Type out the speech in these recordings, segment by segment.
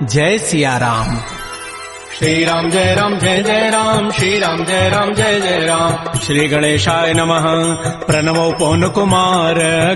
जय सिया राम। श्री राम जय राम, श्री राम जय जय राम। श्री गणेशाय नमः। प्रणवो पवन कुमार,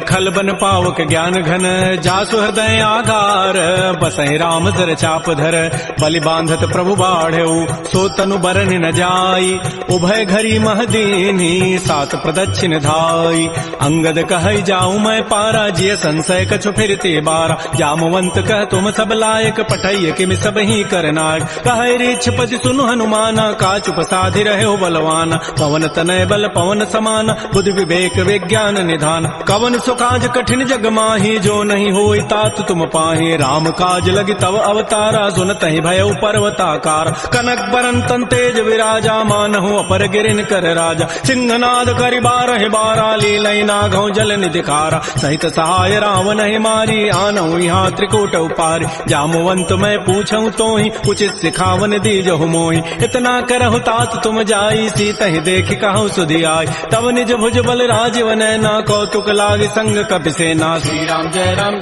खल बन पावक ज्ञान घन, जासु हृदय आधार, बसहि राम जर चाप धर, बलि बांधत प्रभु बाढ़ऊ, सो तनु बरन न जाई, उभय घरी महदीनी, सात प्रदक्षिण धाई। अंगद कहई जाऊं मैं पारा, जिय संशय कछु फिरते बारा, जामवंत कह तुम सब लायक, पठैय किमि सब ही करनाय। कहै पति सुनु हनुमाना, काचुप साधि रहे हो बलवान, पवन तनय बल पवन समान, बुद्धि विवेक विज्ञान निधान। कवन सुकाज कठिन जग माही, जो नहीं होई तात तुम पाही, राम काज लगी तव अवतारा, सुनतहि भयउ पर्वताकार। कनक बरन तन तेज विराजा, मानहु अपर गिरिन कर राजा, सिंहनाद करि बारह बारा, लीलई नागौ जल निधिकारा। सहित सहाय रावण ही मारी, आनहु यहाँ त्रिकूट उपारी। जामवंत मैं पूछऊं तो ही, उचित सिखावन दीजहु मोहि, इतना करहु तात तुम जाई, सीतहि देखि कहु सुधि आई। तब निज भुज बल राजीव नैना, कौतुक लागी संग कपिसेना। श्री राम जय राम,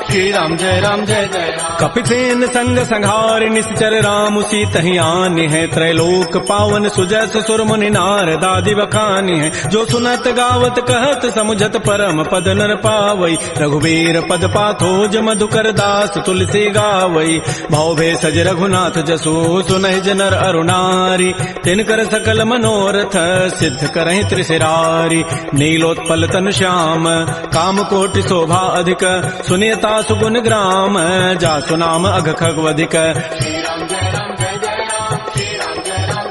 श्री राम जय जय राम। कपिसेन संग संहार, निश्चर राम सीतहि आनि है, त्रैलोक पावन सुजस सुर मुनि नारदादि बखानि है। जो सुनत गावत कहत समुझत, परम पद नर पावई, रघुवीर पद पाथोज मधुकर दास तुलसी गावई। भव भेषज रघुनाथ जसु, सुनहि जनर अरुणारी, तिनकर सकल मनोरथ, सिद्ध करहि त्रिशिरारी। नीलोत्पल तन श्याम, काम कोटि शोभा अधिक, सुनियता सुगुण ग्राम, जासु नाम अघ खगवधिक। श्री राम जय राम, श्री राम जय राम।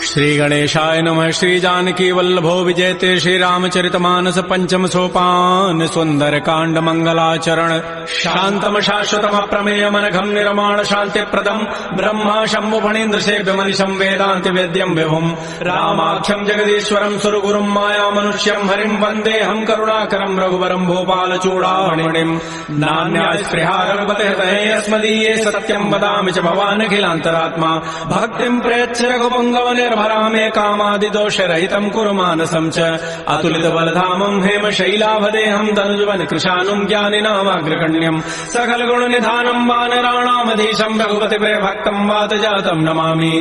श्री गणेशाय नमः। श्री जानकी वल्लभो विजयते, श्री रामचरितमानस पंचम सोपान, सुंदर कांड मंगलाचरण। शांतम शाश्वतम प्रमेय मनघम निर्माण शांति प्रदम, ब्रह्मा शंभु फणीन्द्र सेव्य मनिशं वेदांति वेद्यम विभुम। रामाख्यम जगदीश्वरम सुरगुरुम माया मनुष्यम हरिम, वंदे हम करुणाकरम रघुवरम भोपाल चूड़ामणिम। नान्या स्पृहा रघुपते हृदये अस्मदीये, सत्यम वदामि च भवान् अखिलान्तरात्मा। भक्तिं प्रयच्छ रघुपुंगव निर्भरामे, कामादि दोष रहितं कुरु मानसं च। अतुलित बलधामं हेम शैलाभदेहं, धनुजवन कृशानुं ज्ञानिनामाग्रगण्यम्। सकल गुण निधानं वानराणामधीशं, रघुपति प्रिय भक्तं वात जातं नमामि।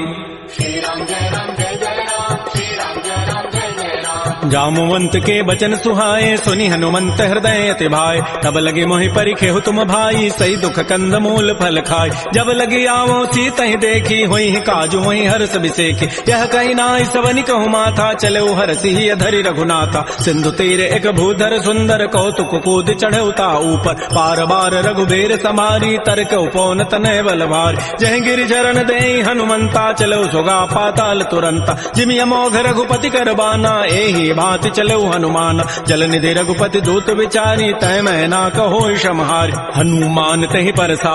श्री राम जय राम, श्री राम जय राम। जामवंत के बचन सुहाए, सुनि हनुमंत हृदय अति भाए। तब लगे मोहि परिखेहु तुम भाई, सही दुख कंद मूल फल खाय। जब लगे आवो सीतहि देखी, होई काजु मोहि हर्ष बिसेखी। यह कही नाई सवनि कहु माथा, चले हरसि ही धरि रघुनाथा। सिंधु तीर एक भूधर सुंदर, कौतुक कूद चढ़ौता ऊपर। पार बार रघुबीर समारी, तर्क उपौन तनय बल भारी। जह गिरि चरण देहि हनुमंता, चलो सुगा पाताल तुरंता। जिमि अमोघ रघुपति कर बाना, एहि भांति चलो हनुमान। जल निधि रघुपति दूत विचारी, तय मैं ना कहो क्षमहारी। हनुमान तहि परसा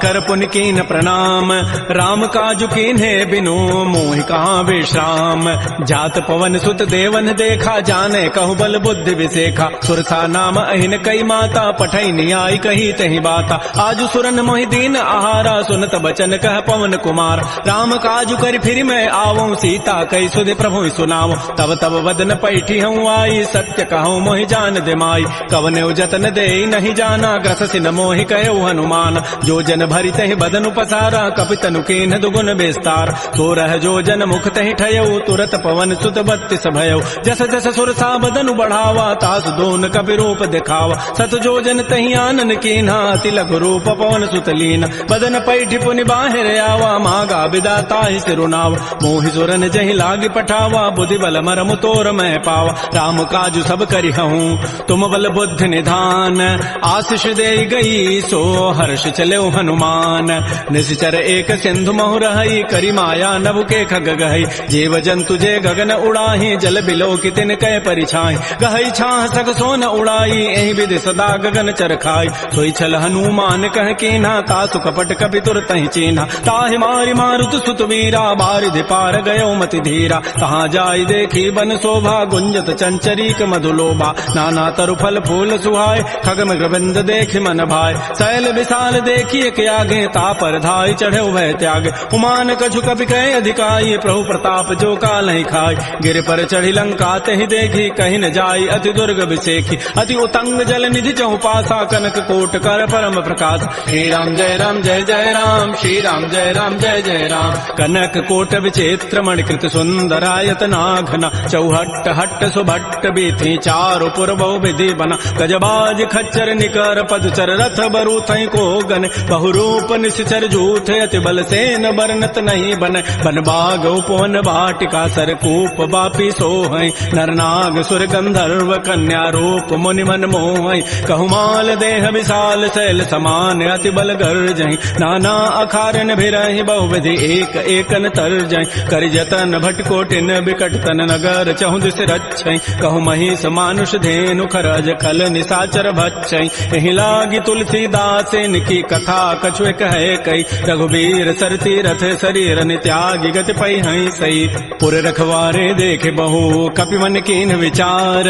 कर पुन कीन प्रणाम, राम काजु कीन्हे बिनु मोहि कहाँ विश्राम। जात पवन सुत देवन देखा, जाने कहु बल बुद्धि विसेखा। सुरसा नाम अहिन कई माता, पठई नियाई कही तहि बाता। आजु सुरन मोहि दीन आहारा, सुनत बचन कह पवन कुमार। राम काजु करि फिर मैं आवऊं, सीता कई सुधि प्रभु सुनाऊं। तब तब वदन पैठी हूँ आई, सत्य कहूँ मोहि जान दिमाई। कवने जतन दे नहीं जाना, ग्रससि न मोहि कहो हनुमान। जो जन भरि तहि बदन पसारा, कपितनु कीन्ह दुगुन विस्तार। तो रह जो जन मुख तहि ठयऊ, तुरत पवन सुत 32 भयऊ। जस जस सुरसा बदनु बढ़ावा, तासु दोन कपि रूप दिखावा। सत जो जन तहि आनन कीन्हा, अति लघु रूप पवन सुत लीना। बदन पैठी पुनि बाहिर आवा, मागा विदा ताहि सिरुनावा। मोहि सुरन जहि लागी पठावा, बुद्धि बल मरमु तोर मैं पावा। राम काजु सब करि हूँ, तुम बल बुद्धि निधान। आशीष दे गई सो हर्ष चले हनुमान। निश्चर एक सिंधु महु रही, करी माया नभ के खग गहई। जीव जंतु जे गगन उड़ाही, जल बिलो की तिन कै परिछाई। गहई छाह सग सोन उड़ाई, एहि विधि सदा गगन चरखाई। सोई छल हनुमान कह कीन्हा, तासु कपट कपि तुरतहि चीन्हा। ताहि मारि मारुत सुत वीरा, बारिधि पार गयो मति धीरा। कहाँ जाई देखी बन शोभा, कुंजत चंचरीक मधुलोबा नाना तरु फल फूल सुहाय खग मृगबिंद देख मन भाय शैल विशाल देखिए के आगे तापर धाय चढ़े वह त्याग उमान कछु कपि कहे अधिकाई प्रभु प्रताप जो काल ही खाय गिर पर चढ़ी लंका तहि देखी कहीं न जाई अति दुर्ग विसेखी अति उतंग जल निधि चहुपासा कनक कोट कर परम प्रकाश श्री राम जय जय राम श्री राम जय जय राम कनक कोट विचित्र मणिकृत सुंदरायत नाघना चौहट्ट हट्ट सुभट्ट बीथी चारु पुर बहु विधि बना गजबाज खच्चर निकर पदचर रथ बरु थई को गन बहुरूप निश्चर जूथ अति बल सेन बरनत नहीं बन बन बाग उपवन वाटिका सरकूप बापी सोहै नरनाग सुर गंधर्व कन्या रूप मुनि मन मोहै कहुमाल देह विशाल शैल समान अति बल गर्जहि नाना अखारन भिरहि बहुविधि एक एकन तरजहि कर जतन भटकोटिन बिकट तन नगर चहु दिस रक्षै कहु महिष मानुष धेनु खरज खल निसाचर भक्षै एहि लागी तुलसीदास इनकी कथा कछु कहे कई रघुबीर सरती रथ शरीर त्यागी गति पै हई सही पुर रखवारे देखे बहु कपि मन कीन विचार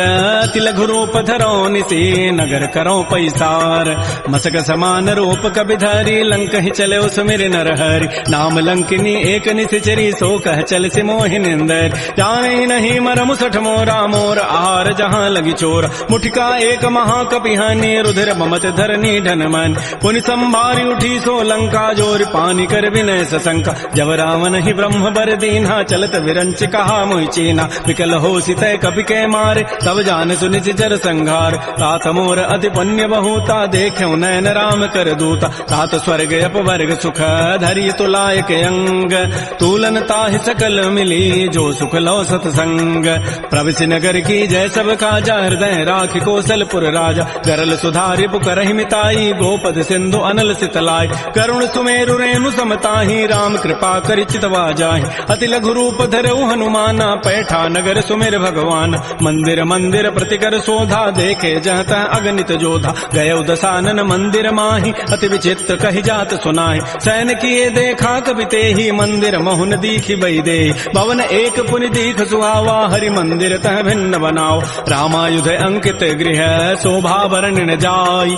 तिलघु रूप धरो निसी नगर करो पैसार मसक समान रूप कपि धरी लंक ही चले उस मेरे नरहरि नाम लंकिनी एक निश्चरी सो कह चल से मोहि निंदर जाने नहीं मरम सठ मोरा मोर आहार जहाँ लगी चोर मुठिका एक महाकपिहानी रुधिर ममत धरनी ढन मन पुनि संभारी उठी सो लंका जोर पानी कर विनय सशंका जब रावण ही ब्रह्म बर दीन्हा चलत विरंच कहा मोहि चीना विकल हो सितय कपि के मारे तब जान सुनिच जर संघार तात मोर अति पुण्य बहुता देख्यो नयन राम कर दूता तात स्वर्ग अपवर्ग सुख धरि तुलायक अंग तूलन ताहि सकल मिली जो सुख लो सतसंग प्रविश नगर की जय सब काजा हृदय राखि कौशलपुर राजा गरल सुधारि पुकरहि मिताई गोपद सिंधु अनल सितलाई करुण सुमेरु रेणु समताहि राम कृपा करि चितवा जाहि अति लघु रूप धरऊ हनुमाना पैठा नगर सुमेर भगवान मंदिर मंदिर प्रतिकर शोधा देखे जहता अगणित जोधा गय दसानन मंदिर माहि अति विचित्र कहि जात सुनाहि सैन किए देखा कवि तेहि मंदिर मोहन दीखि बई दे भवन एक पुनि दीख सुहावा हरि मंदिर तह भिन्न बनाओ रामायुध अंकित गृह शोभा वर्णन जाय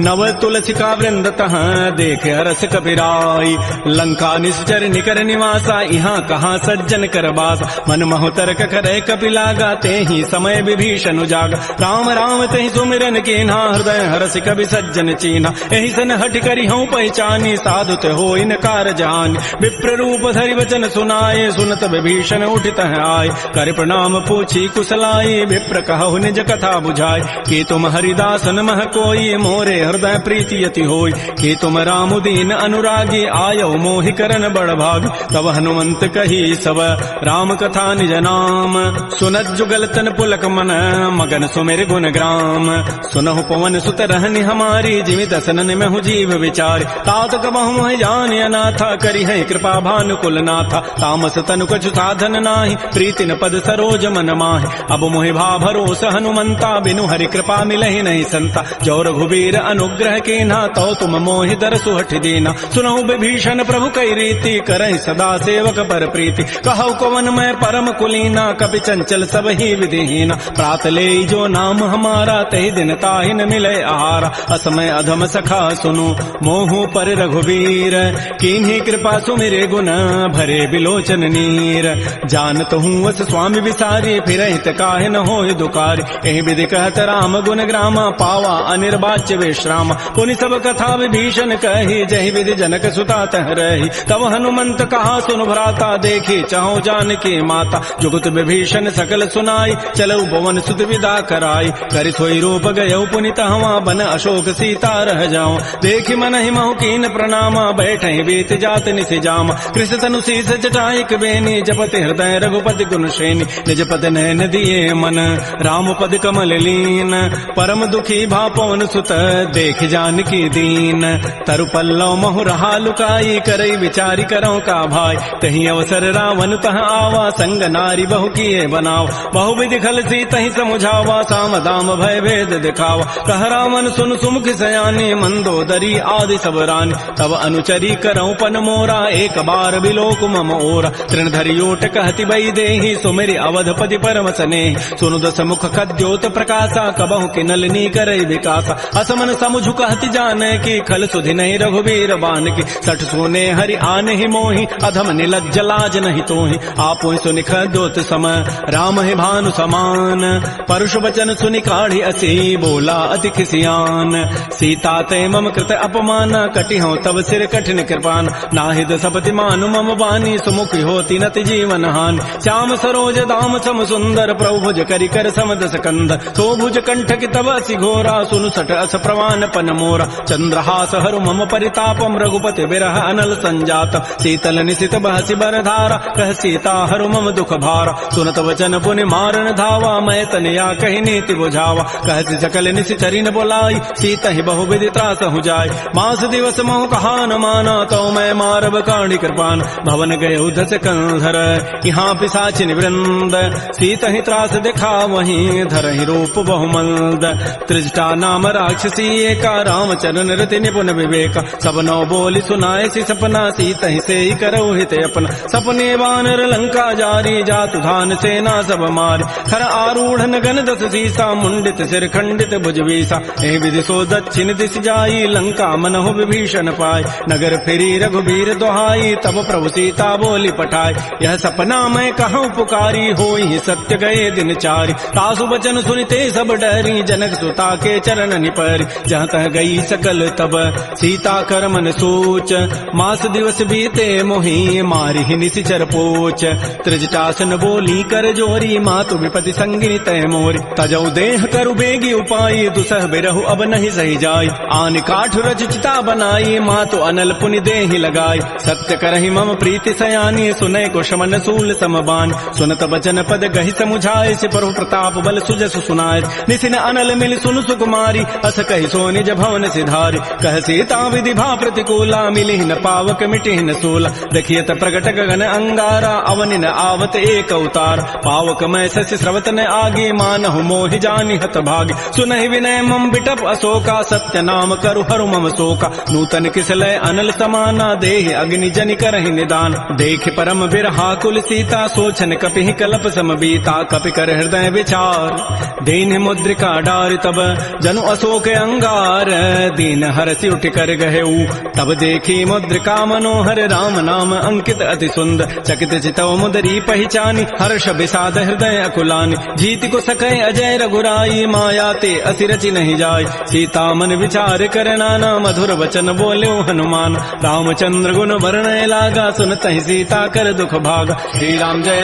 नव तुलसिका वृंद तह देख हरस कपिराई लंका निश्चर निकर निवासा यहाँ कहाँ सज्जन कर बासा मन मोह तर्क करे कपि लागा तेहि समय विभीषण उजागा राम राम तेहि सुमिरन कीन्हा हृदय हरस कवि सज्जन चीन्हा एहि सन हट करि हूँ पहचानी साधुत हो कार जान विप्र रूप धरि वचन सुनाए सुनत विभीषण उठित आय कर प्रणाम पूछी कुशलाई विप्र कहु निज कथा बुझाय कि तुम हरिदासन मह कोई मोरे हृदय प्रीति यति होय कि तुम राम दीन अनुरागी आयो मोहि करन बड़ भाग तब हनुमंत कही सब राम कथा निज नाम सुनत जुगल तन पुलक मन मगन सुमेर गुण ग्राम सुनहु पवन सुत रहनि हमारी जिमि दसनन में हूँ जीव विचार तात कबहु मोहि जान अनाथा करि है कृपा भानुकुल नाथा तामस तनु कछु साधन नाही प्रीति न पद सरोज मन माहि अब मोहि भा भरोस हनुमंता बिनु हरि कृपा मिलहि नहीं संता जो रघुबीर अनुग्रह कीन्हा तो तुम मोहि दरसु हठि दीना सुनहु विभीषण प्रभु कई रीति करहि सदा सेवक पर प्रीति कहु कवन मैं परम कुलीना कपि चंचल सब ही विधिहीना प्रात ले जो नाम हमारा तहि दिन ताहि न मिले आहारा असमय अधम सखा सुनु मोहु पर रघुबीर कीन्ही कृपा सुमिरे गुण भरे बिलोचन नीर जानत हूँ वस स्वामी विसारी फिर हित काहे न हो दुकारी एहि विधि कहत राम गुण ग्रामा पावा अनिर्वाच्य विश्राम पुनि सब कथा विभीषण कही जहि विधि जनक सुता तह रही तब हनुमंत कहा सुन भ्राता देखी चाहो जानकी माता जुगत विभीषण सकल सुनाई चलऊ भवन सुत विदा कराई करि सोई रूप गयऊ पुनि तहवा बन अशोक सीता रह जाऊं देखि मन ही महु कीन प्रणामा बैठे बीत जात निसि जामा कृष्ण तनु शीस जटाइक बेनी जपति हृदय रघुपति गुण श्रेणी निज पद नयन दिए मन राम पद कमल लीन परम दुखी भा पवन सुत देख जानकी दीन तरु पल्लव महु रहा लुकाई करई विचारी करो का भाई तही अवसर रावण तह आवा संग नारी बहु किए बनाव बहु विधि खल सी तही समुझावा साम दाम भय भेद दिखावा कह रावण सुन सुमुख सयानी मंदोदरी आदि सब रानी तब अनुचरी करऊं पन मोरा एक बार बिलोक मम ओरा तृण धरियोट कहति बई देहि सुमेरि अवधपति पर वसने सुनु दस मुख खद्योत प्रकाशा कबहु कि नलिनी करई विकासा असमन समुझु कहति जाने की खल सुधि नहीं रघुबीर बान की सठ सोने हरि आने ही मोहि अधम निलज्ज लाज नहीं तोहि आपो सुनि खद्योत सम राम ही भानु समान परुष वचन सुनि काढ़ी असी बोला अति खिसियान सीता ते मम कृत अपमान कटि हो तब सिर कठिन कृपान नाहिद सपति मानु मम बानी सुमुखी होती नति जीवन हानि श्याम सरोज दाम सम सुंदर प्रभु भुज करि कर समदस कंद सो भुज कंठ की तब असि घोरा सुनु सठ अस प्रवान पन मोरा चंद्रहास हरु मम परितापम रघुपति बिरह अनल संजात शीतल निशित बहसि बरधारा कह सीता हरु मम दुख भारा सुनत वचन पुनि मारन धावा मैं तनया कहि नीति बुझावा कहति सकल निशि चरिन बोलाई सीता ही बहु विधि त्रास हो जाय मास दिवस मोह कहान माना तो मैं मारब काढ़ी कृपान भवन गए उधस कंधर यहाँ पिशाचिन वृंद सीता ही त्रास देखा वहीं धर ही रूप बहुमंद त्रिजटा नाम राक्षसी एका रामचरण रति निपुण विवेक सब नौ बोली सुनाए सी सपना सीता ही से ही करौ हित अपना सपने वानर लंका जारी जातु धान सेना सब मारी खर आरूढ़ गन दस सीसा मुंडित सिर खंडित भुजवीसा ए विधि सो दक्षिण दिश जाई लंका मनहु विभीषण पाय नगर फिरी रघुबीर दोहाई तब प्रभु सीता बोली पठाई यह सपना मैं कहूँ पुकारी होई सत्य गए दिन चारि तासु बचन सुनते सब डरी जनक सुता के चरण निपरि जहाँ तह गई सकल तब सीता कर मन सोच मास दिवस बीते मोहि मारी ही निशिचर पोच त्रिजटासन बोली कर जोरी मातु विपति संगिनी तय मोरी तजौ देह करु बेगी उपाई दुसह बिरहु अब नहीं सही जाय आन काठ रचिता बनाई मातु अनल पुनि देहि लगाई सत्य करहि मम प्रीति सयानी सुनय कुशमन सूल समबान सुनत बचन पद गहि समुझाए से प्रभु प्रताप बल सुजस सुनाय निसिन अनल मिल सुन सुकुमारी अस कहि सो निज भवन सिधारी कह सीता विधि भा प्रतिकूला मिली न पावक मिटि न सोला देखिए त प्रगट गगन अंगारा अवनि न आवत एक अवतार पावक मैं शशि स्रवत न आगे मानहु मोहि जानि हत भागी सुनहि विनय मम बिटप अशोका सत्य नाम करु हरु मम शोका नूतन किसलय अनल समाना देहि अग्नि जनि करहि निदान देख परम बिरहा कुल सीता सोचन कपि कलप समबीता कपि कर हृदय विचार दीन मुद्रिका डारि तब जनु अशोक अंगार दीन हरसि उठ कर गहेऊ तब देखी मुद्रिका मनोहर राम नाम अंकित अति सुंदर चकित चितव मुदरी पहचानी हर्ष विषाद हृदय अकुलानी जीत को सकै अजय रघुराई माया ते असि रचि नहीं जाय सीता मन विचार कर नाना मधुर वचन बोल्यो हनुमान रामचंद्र गुण वर्णय लागा सुनत ही सीता कर दुख भागा श्री राम जय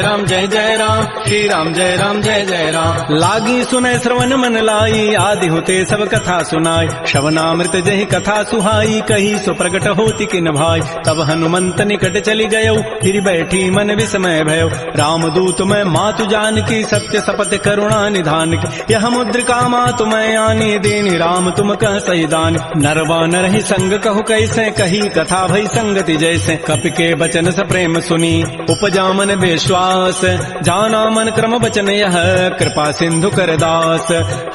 जय राम श्री राम जय जय राम लागी सुनय श्रवण मन लाई आदि होते सब कथा सुनाई श्रवणामृत जहि कथा सुहाई कही सो प्रगट होती किन भाई तब हनुमंत निकट चली गयो फिर बैठी मन विस्मय भयो रामदूत मैं मातु जान की सत्य सपत करुणा निधान की यह मुद्रिका मातु मैं आनी देनी राम तुम कह सही दान नरवा नर ही संग कहु कैसे कही कथा भई संगति जैसे कपि के बचन स प्रेम सुनी उपजा मन विश्वास जाना मन क्रम वचन यह कृपा सिंधु कर दास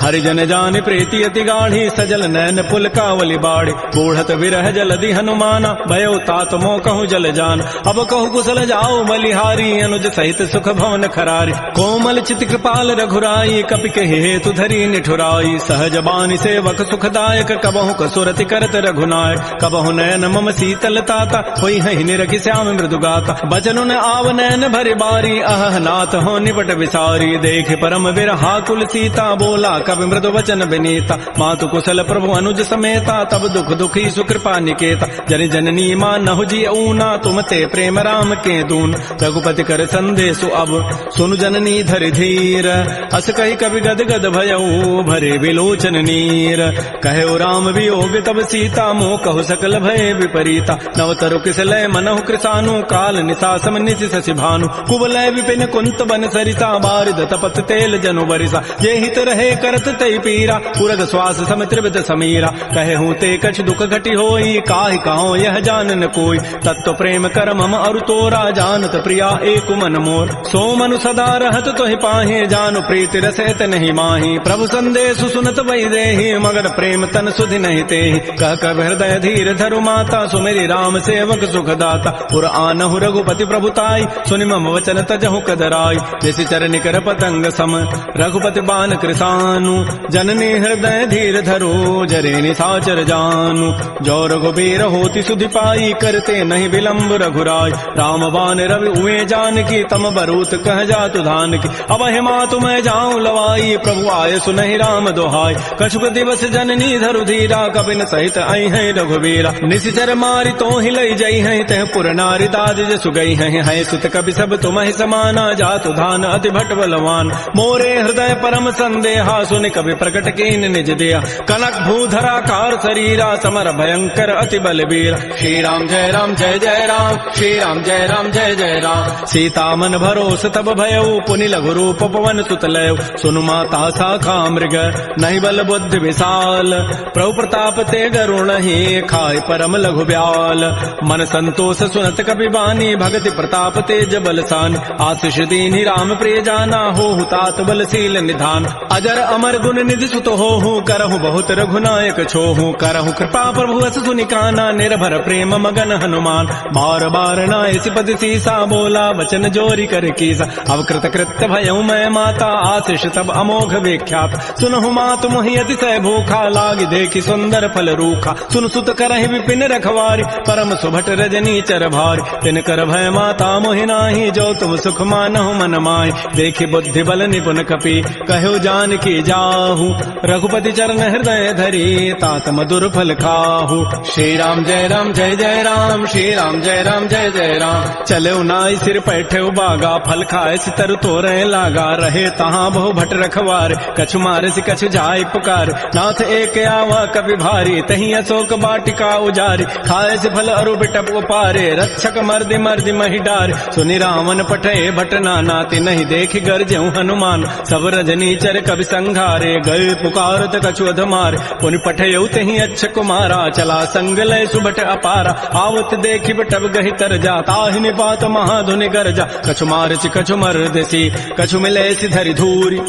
हरिजन जान प्रीति अति गाढ़ी सजल नैन पुल कावली बाड़ी बूढ़त विरह जलधि हनुमाना भयो तात मोह कहूँ जल जान अब कहु कुशल जाओ बलिहारी अनुज सहित सुख भवन खरारी कोमल चित कृपाल रघुराई कपि के हेतु धरी निठुराई सहज बानी सेवक सुखदायक कबहु कसुरति करत रघुनायक कबहु नयन मम शीतल ताता होई है निरखि श्याम मृदु गाता बचनु न आव नयन भरि बारी अह नाथ हो निपट विसारी देख परम विरहा कुल सीता बोला कवि मृदु वचन विनीता मातु कुशल प्रभु अनुज समेता तब दुख दुखी सुकृपा निकेता जन जननी मां नहु जी ऊना तुम ते प्रेम राम के दून रघुपति कर संदेशु अब सुनु जननी धरि धीर अस कही कवि गद गद भयऊ भरे विलोचन नीर कहे राम वियोग तब सीता मोह कहु सकल भय विपरीता नवतरु किसलय मनहु कृसानु काल निशा सम निशि शशि भानु कुवलय विपिन कुंत बन सरिता बारिद तपत तेल जनु बरिसा ये हित रहे करत तई पीरा पुरग श्वास सम त्रिविध समीरा कहे हूँ ते कछ दुख घटी होई काहि कहो यह जान न कोई तत्व प्रेम कर मम अरु तोरा जानत प्रिया एक मन मोर सो मनु सदा रहत तोहि पाहे जानु प्रीति रसैत नहीं माही प्रभु संदेश सुनत वही देहि मगर प्रेम तन सुधि नहीं तेहि कह कब हृदय धीर धरु माता सुमेरी राम सेवक सुखदाता पुर आनहु रघुपति प्रभुताई सुनि मम वचन तजहु कदराई जिस निशिचर निकर पतंग सम रघुपति बान कृसानु जननी हृदय धीर धरो जरे निशाचर जानु जो रघुबीर होति सुधि पाई करते नहीं विलंब रघुराय राम बान रवि उए जान की तम बरूत कह जातु धान की अब हिमा तुम्हें जाऊं लवाई प्रभु आय सुनहि राम दोहाय कछुक दिवस जननी धरु धीरा कबिन सहित आई है रघुबीरा निशिचर मारी तो ही लई जई है तह पुर नारी दाद जसु गई है सुत कवि सब तुम्हें समाना जातु धान अति भट बलवान मोरे हृदय परम संदेहा सुनि कवि प्रकट कीन निज दिया कनक भूधरा कार शरीरा समर भयंकर अति बलबीर श्री राम जय राम जय जय राम श्री राम जय राम जय जय राम सीता मन भरोस तब भयऊ पुनि लघु रूप पवन सुत लय सुनु माता शाखा मृग नहीं बल बुद्धि विशाल प्रभु प्रताप ते गरुण ही खाय परम लघु ब्याल मन संतोष सुनत कपि बानी भगति प्रताप तेज बलसान आशीष दीनि राम प्रिय जाना हो तात बलशील निधान अजर अमर गुण निधि सुत हो करहु बहुत रघुनायक छोहु करहु कृपा प्रभु अस सुनि काना निर्भर प्रेम मगन हनुमान बार बार नाय सिपति सीसा बोला वचन जोरी कर कीसा अवकृत कृत्य भयउ मैं माता आशीष तब अमोघ विख्यात सुनहु मातु मोहि अतिशय भूखा लागी देखी सुंदर फल रूखा सुन सुत करहि विपिन रखवारी परम सुभट रजनी चर भारी तिन कर भय माता मोहि नाही जो तुम सुख मानहु मन माहि देखि बुद्धि बल निपुण कपि कहो जान की जाहू रघुपति चरण हृदय धरी तात मधुर फल खाहू श्री राम जय राम जय जय राम श्री राम जय राम जय जय राम चले नाई सिर पैठे बागा फल खाए सितर तोरे लागा रहे तहाँ बहु भट रखवार कछु मारे सि कछु जाय पुकार नाथ एक आवा कवि भारी तही अशोक बाटिका उजारी खाए से फल अरु बिटप उपारे रक्षक मर्दि मर्दि महि डार सुनि रावण पठे भट नानाति नहीं देख गरजहु हनुमान सब रजनी चर कवि संघारे गए पुकारत कछु अधमार पुनि पठयउ तही अच्छ कुमारा चला संग लय सुभट अपारा आवत देखि बटब गहि तर जा ताहि निपात महाधुनि गरजा कछु मारचि कछु मर्दसी कछु मिले सि धरि धूरी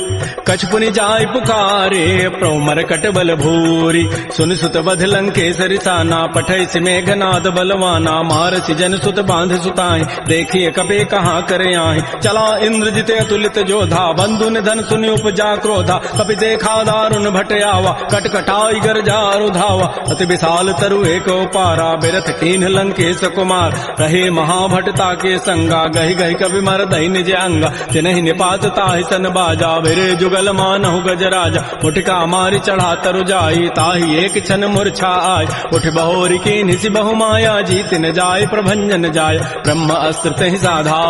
कछु पुनि जाय पुकारे प्रमर कट बल भूरी सुन सुत बध लंकेसरि साना पठै सि मेघनाद बलवाना मारसि जन सुत बांध सुताई देखिए कपे कहाँ करे आए चला इंद्रजित अतुलित जोधा बंधु निधन सुनि उपजा क्रोधा कपि देखा दारुण भट आवा कटकटाई गरजा रुधावा अति विशाल तरु एक पारा बिरथ कीन लंकेश कुमार रहे महाभटता के संगा गहि गहि कवि मर दहि निज अंगा तिनहि निपात ताहि सन बाजा बिरे जुगल मानहु गजराजा उठका मारि चढ़ा तरु जाई ताहि एक क्षण मूर्छा आय उठ बहोरी की निसि बहु माया जीत न जाय प्रभंजन जाय ब्रह्म अस्त्र तहि साधा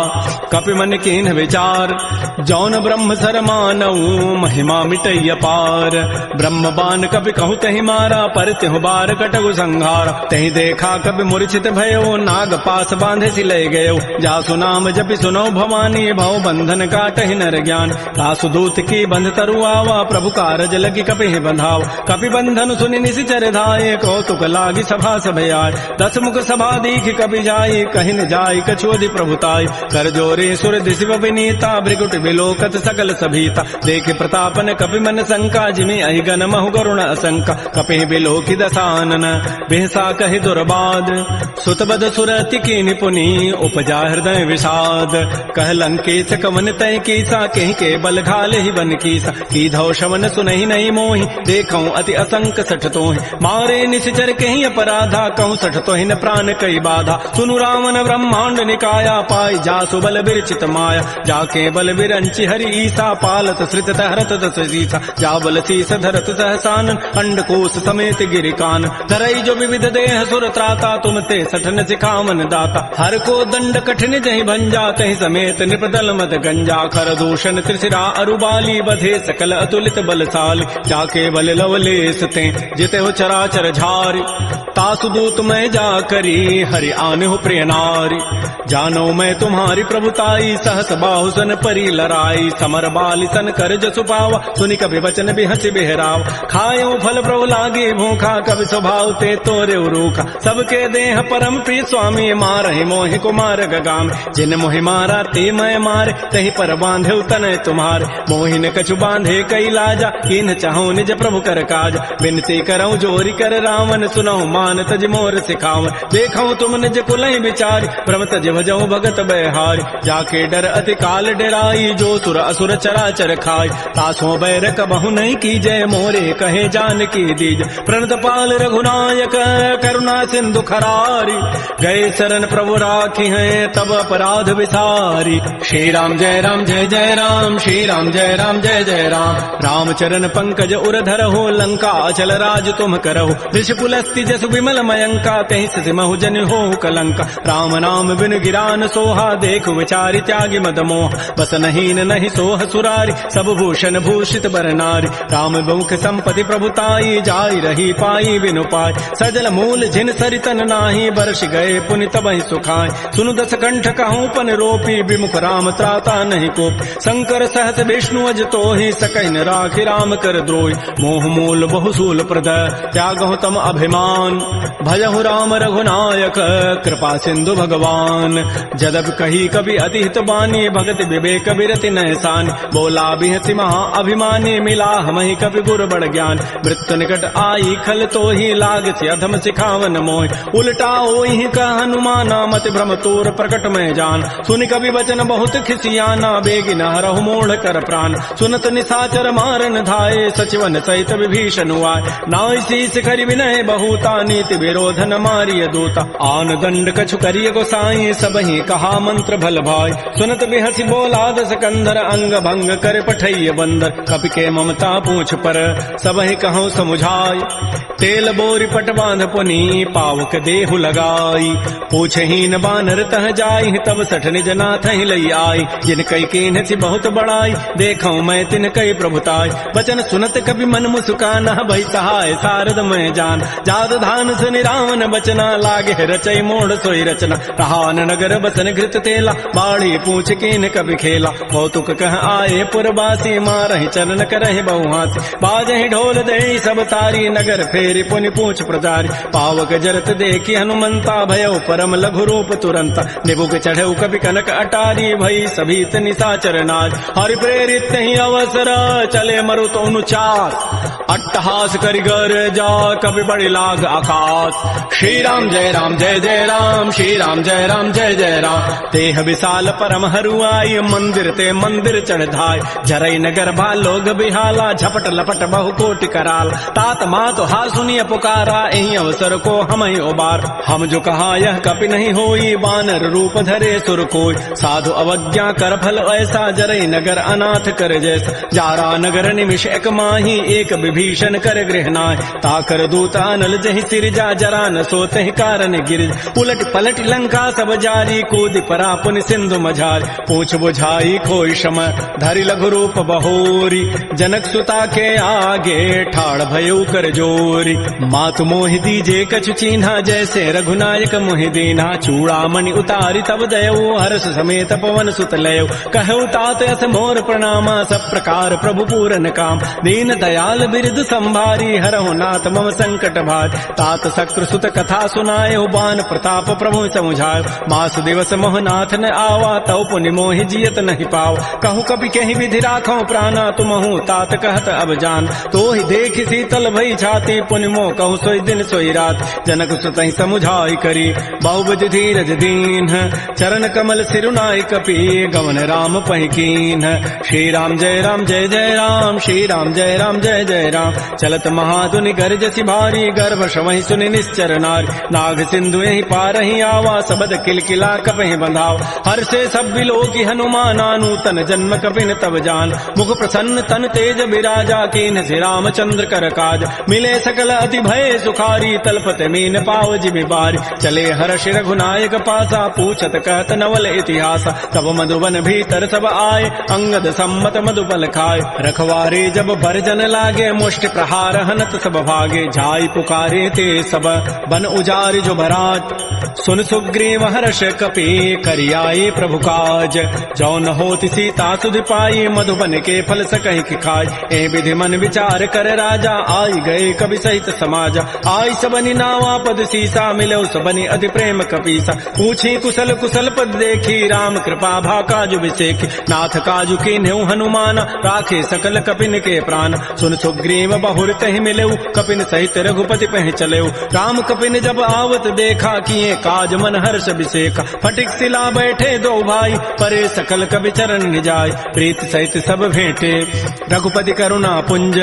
कपि मन कीन विचार जौन ब्रह्म सर मानऊ महिमा मिटैय पार ब्रह्म बान कपि कहु तहि मारा पर तिहु बार कटगु संहार तहि देखा कपि मूर्छित भयो नाग पास बांधे सि लय गयो जासु नाम जपि सुनो भवानी भव बंधन काटहि नर ज्ञान दासु दूत की बंध तरु आवा प्रभु कारज लगी कपि बंधाव कपि बंधन सुनि निशिचर धाये कौतुक लागी सभा सभयाय दस मुख सभा दीख कपि जाई कहि न जाय कछुअधि प्रभुताई कर जोरे सुर दिशिव विनीता भृगुट विलोकत सकल सभीता देख प्रतापन कपि मन शंका जिमि अहि गन महु गरुण असंका कपि विलोकि दसानन बिहसा कहि दुर्बाद सुतबद सुरति की निपुनी उपजा हृदय विषाद कह लंकेश कवन तय कीसा कहि के बल घाले ही बन कीसा की धौ शवन सुनहि नहीं मोहि देखऊं अति असंक सठ तोहि मारे निशिचर कहि अपराधा कहूँ सठ तोहि न प्राण कई बाधा सुनु रावण ब्रह्मांड निकाया पाई जासु बल बिरचित माया जाके बल बिरंचि हरि ईसा पालत श्रित हरत दस सीसा जा बल शीस धरत सहसान अंडकोश समेत गिरिकान धरई जो विविध देह सुर त्राता तुम ते सठन सिखावन दाता हर को दंड कठिन जहि भंजा तहि समेत निपदल मद गंजा खर दूषण त्रिशिरा अरुबाली बधे सकल अतुलित बलशाली जाके बल लवलेस ते जिते हो चराचर झारी तासु दूत मैं जा करी हरि आने हो प्रिय नारी जानो मैं तुम्हारी प्रभुताई सहस बाहु सन परी लराई समर बाली सन कर जसु पावा सुनि कभी वचन बिहसि बिहराव खायो फल प्रभु लागे भूखा कभी स्वभाव ते तोरे रूखा सबके देह परम प्रिय स्वामी मारहि मोहि कुमार गगाम जिन मोहि मारा ते मैं मारे तहि पर बांधे तनय तुम्हारे मोहि न कछु बांधे कई लाजा किन चाहो निज प्रभु कर काज बिनती करऊं जोरी कर रावण सुनऊ हनुमान तज मोर सिखाव, देखऊं तुम निज कुलहि विचार, भ्रम तज भजऊं भगत बैहार, जाके डर अति काल डराई, जो सुर असुर चराचर खाय, तासों बैर कबहु नहीं कीजय, मोरे कहे जानकी दीज, प्रणत पाल रघुनायक करुणा सिंधु खरारी, गए शरण प्रभु राखी हैं तब अपराध विसारी। श्री राम जय जय राम, श्री राम जय जय राम, रामचरण पंकज उर धरहो, लंका अचल राज तुम करहो, ऋष पुलस्ति जसु विमल मयंका, कहीं सिमहु जन हो कलंका, राम नाम बिन गिरान सोहा, देखु विचारि त्यागी मद मोह, बस नहीं नहीं सोह सुरारी, सब भूषण भूषित बर नारी, राम बहुख संपत्ति प्रभुताई, जाई रही पाई बिनु पाई, सजल मूल झिन सरितन नाही, बरस गए पुनि तबहि सुखाय, सुनु दस कंठ कहूँ पन रोपी, विमुख राम त्राता नहीं कोप, शंकर सहस विष्णु अज तोहि, सकहि न राखि राम कर द्रोहि, मोह मूल बहुसूल प्रद त्यागहु तम अभिमान, भजहु राम रघुनायक कृपा सिंधु भगवान, जदब कही कभी अति हित बानी, भगत विवेक विरति नहसान, बोला बिहति महा अभिमानी, मिला हमहि कवि गुर बड़ ज्ञान, मृत्यु निकट आई खल तो ही, लाग से अधम सिखावन मोहि, उल्टा ओहि का हनुमाना, मति भ्रम तोर प्रकट में जान, सुनि कवि वचन बहुत खिसियाना, बेगिन हरहु मोढ़ कर प्राण, सुनत निशाचर मारन धाये, सचिवन सहित विभीषण आए, नाई शीस करि विनय बहुता, नीति विरोधन मारिय दूता, आन दंड कछु करिय गोसाई, सबहि कहा मंत्र भल भाई, सुनत बिहसि बोला दस कंधर, अंग भंग कर पठैय बंदर, कपि के ममता पूछ पर सबहि कहूँ समुझाई, तेल बोरी पट बांध पुनी पावक देहु लगाई, पूछहीन बानर तह जाई, तब सठ निज नाथ ही लई आई, जिन कई कीन थी बहुत बड़ाई, देखऊं मैं तिन कई प्रभुताई, बचन सुनत कभी मन मुस्काना, भई सहाय सारद मैं जान, जाद धान सुनि रावण बचना, लागे रचई मोड़ सोई रचना, रहान नगर बसन घृत तेला, बाढ़ी पूछ कीन कभी खेला, कौतुक कह आए पुरबासी, मारहि चरण करहि बहुहासी, बाजहि ढोल दे सब तारी, नगर फेरि पुनि पूछ प्रजारी, पावक जरत देखी हनुमंता, भयउ परम लघु रूप तुरंता, निबुक चढ़ऊ कभी कनक अटारी, भई सभीत निशाचर नाज, हरि प्रेरित ही अवसर चले मरुत अनुचार, अट्टहास करि गर जा कभी बड़ी लाग आकाश, श्री राम जय जय राम, श्री राम जय जय राम, तेह विशाल परम हरुआई, मंदिर ते मंदिर चढ़ धाय, जरई नगर भा लोग बिहाला, झपट लपट बहु कोटि कराल, तात मात हा सुनिय पुकारा, एहि अवसर को हम ही उबार, हम जो कहा यह कपि नहीं होई, बानर रूप धरे सुर कोई, साधु अवज्ञा कर फल ऐसा, जरई नगर अनाथ कर जैसा, जारा नगर निमिष एक माही, एक विभीषण कर गृह नाय, ताकर दूत अनल जहि सिरजा, जरा न सोते कारण गिरिज, उलट पलट लंका सब जारी, कूद परा पुनि सिंधु मझारी, पूछ बुझाई खोई शम, धरि लघु रूप बहोरी, जनक सुता के आगे ठाड़ भयउ कर जोरी, मातु मोहि दीजे कछु चीन्हा, जैसे रघुनायक मोहि दीन्हा, चूड़ामणि उतारी तब दयऊ, हर्ष समेत पवन सुत लयऊ, कहऊ तात अस मोर प्रणामा, सब प्रकार प्रभु पूरन काम, दीन दयाल बिरद संभारी, हरहु नाथ मम संकट भार, तात शक्रु सुत कथा सुनाए, बान प्रताप प्रभु समुझाय, मास दिवस मोहनाथ न आवा, तौ पुनि मोहि जियत नहीं पाव, कहूँ कभी कहीं विधि राखो प्राणा, तुमहु तात कहत अब जान, तो ही देख शीतल भई छाती, पुनि मोह कहूँ सोई दिन सोई रात, जनक सुतहि समुझाई करी, बहुबुझ धीरज दीन, चरण कमल सिरुनाई कपि, गवन राम पहिकीन, श्री राम जय जय राम, श्री राम जय जय राम, चलत महाधुनि गर्जसि भारी, गर्भ श्रवहि सुनि निश्चर नारी, नाग सिंधु यही पार ही आवा, सबद किलकिला कपहि बंधाव, हर से सब बिलोकी हनुमाना, नूतन जन्म कपिन तब जान, मुख प्रसन्न तन तेज विराजा, कीन से रामचंद्र कर काज, मिले सकल अति भय सुखारी, तलपत मीन पाव जिमि बारी, चले हर्ष रघुनायक पासा, पूछत कहत नवल इतिहास, तब मधुबन भीतर सब आए, अंगद सम्मत मधुबल खाए, रखवारे जब भरजन लागे, मुष्टि प्रहार हनत सब भागे, जाई पुकारे ते सब बन उजारि जो भराट, सुन सुग्रीव हर्ष कपि करियाए प्रभु काज, जौन होति सीता सुधि पाई, मधुबन के फल सकहि कि खाय, ए विधि मन विचार कर राजा, आई गए कवि सहित समाजा, आई सबनि नावा पद सीसा, मिलो सबनि अति प्रेम कपीसा, पूछी कुशल कुशल पद देखी, राम कृपा भा काजु विसेखी, नाथ काजु कीन्हु हनुमान, राखे सकल कपिन के प्राण, सुन सुग्रीव बहुर तहि मिलऊ, कपिन सहित रघुपति पह चल चले। राम कपिन जब आवत देखा, किए काज मन हर्ष अभिषेका। फटिक सिला बैठे दो भाई, परे सकल कवि चरण निजाय। प्रीत सहित सब भेंटे रघुपति करुणा पुंज,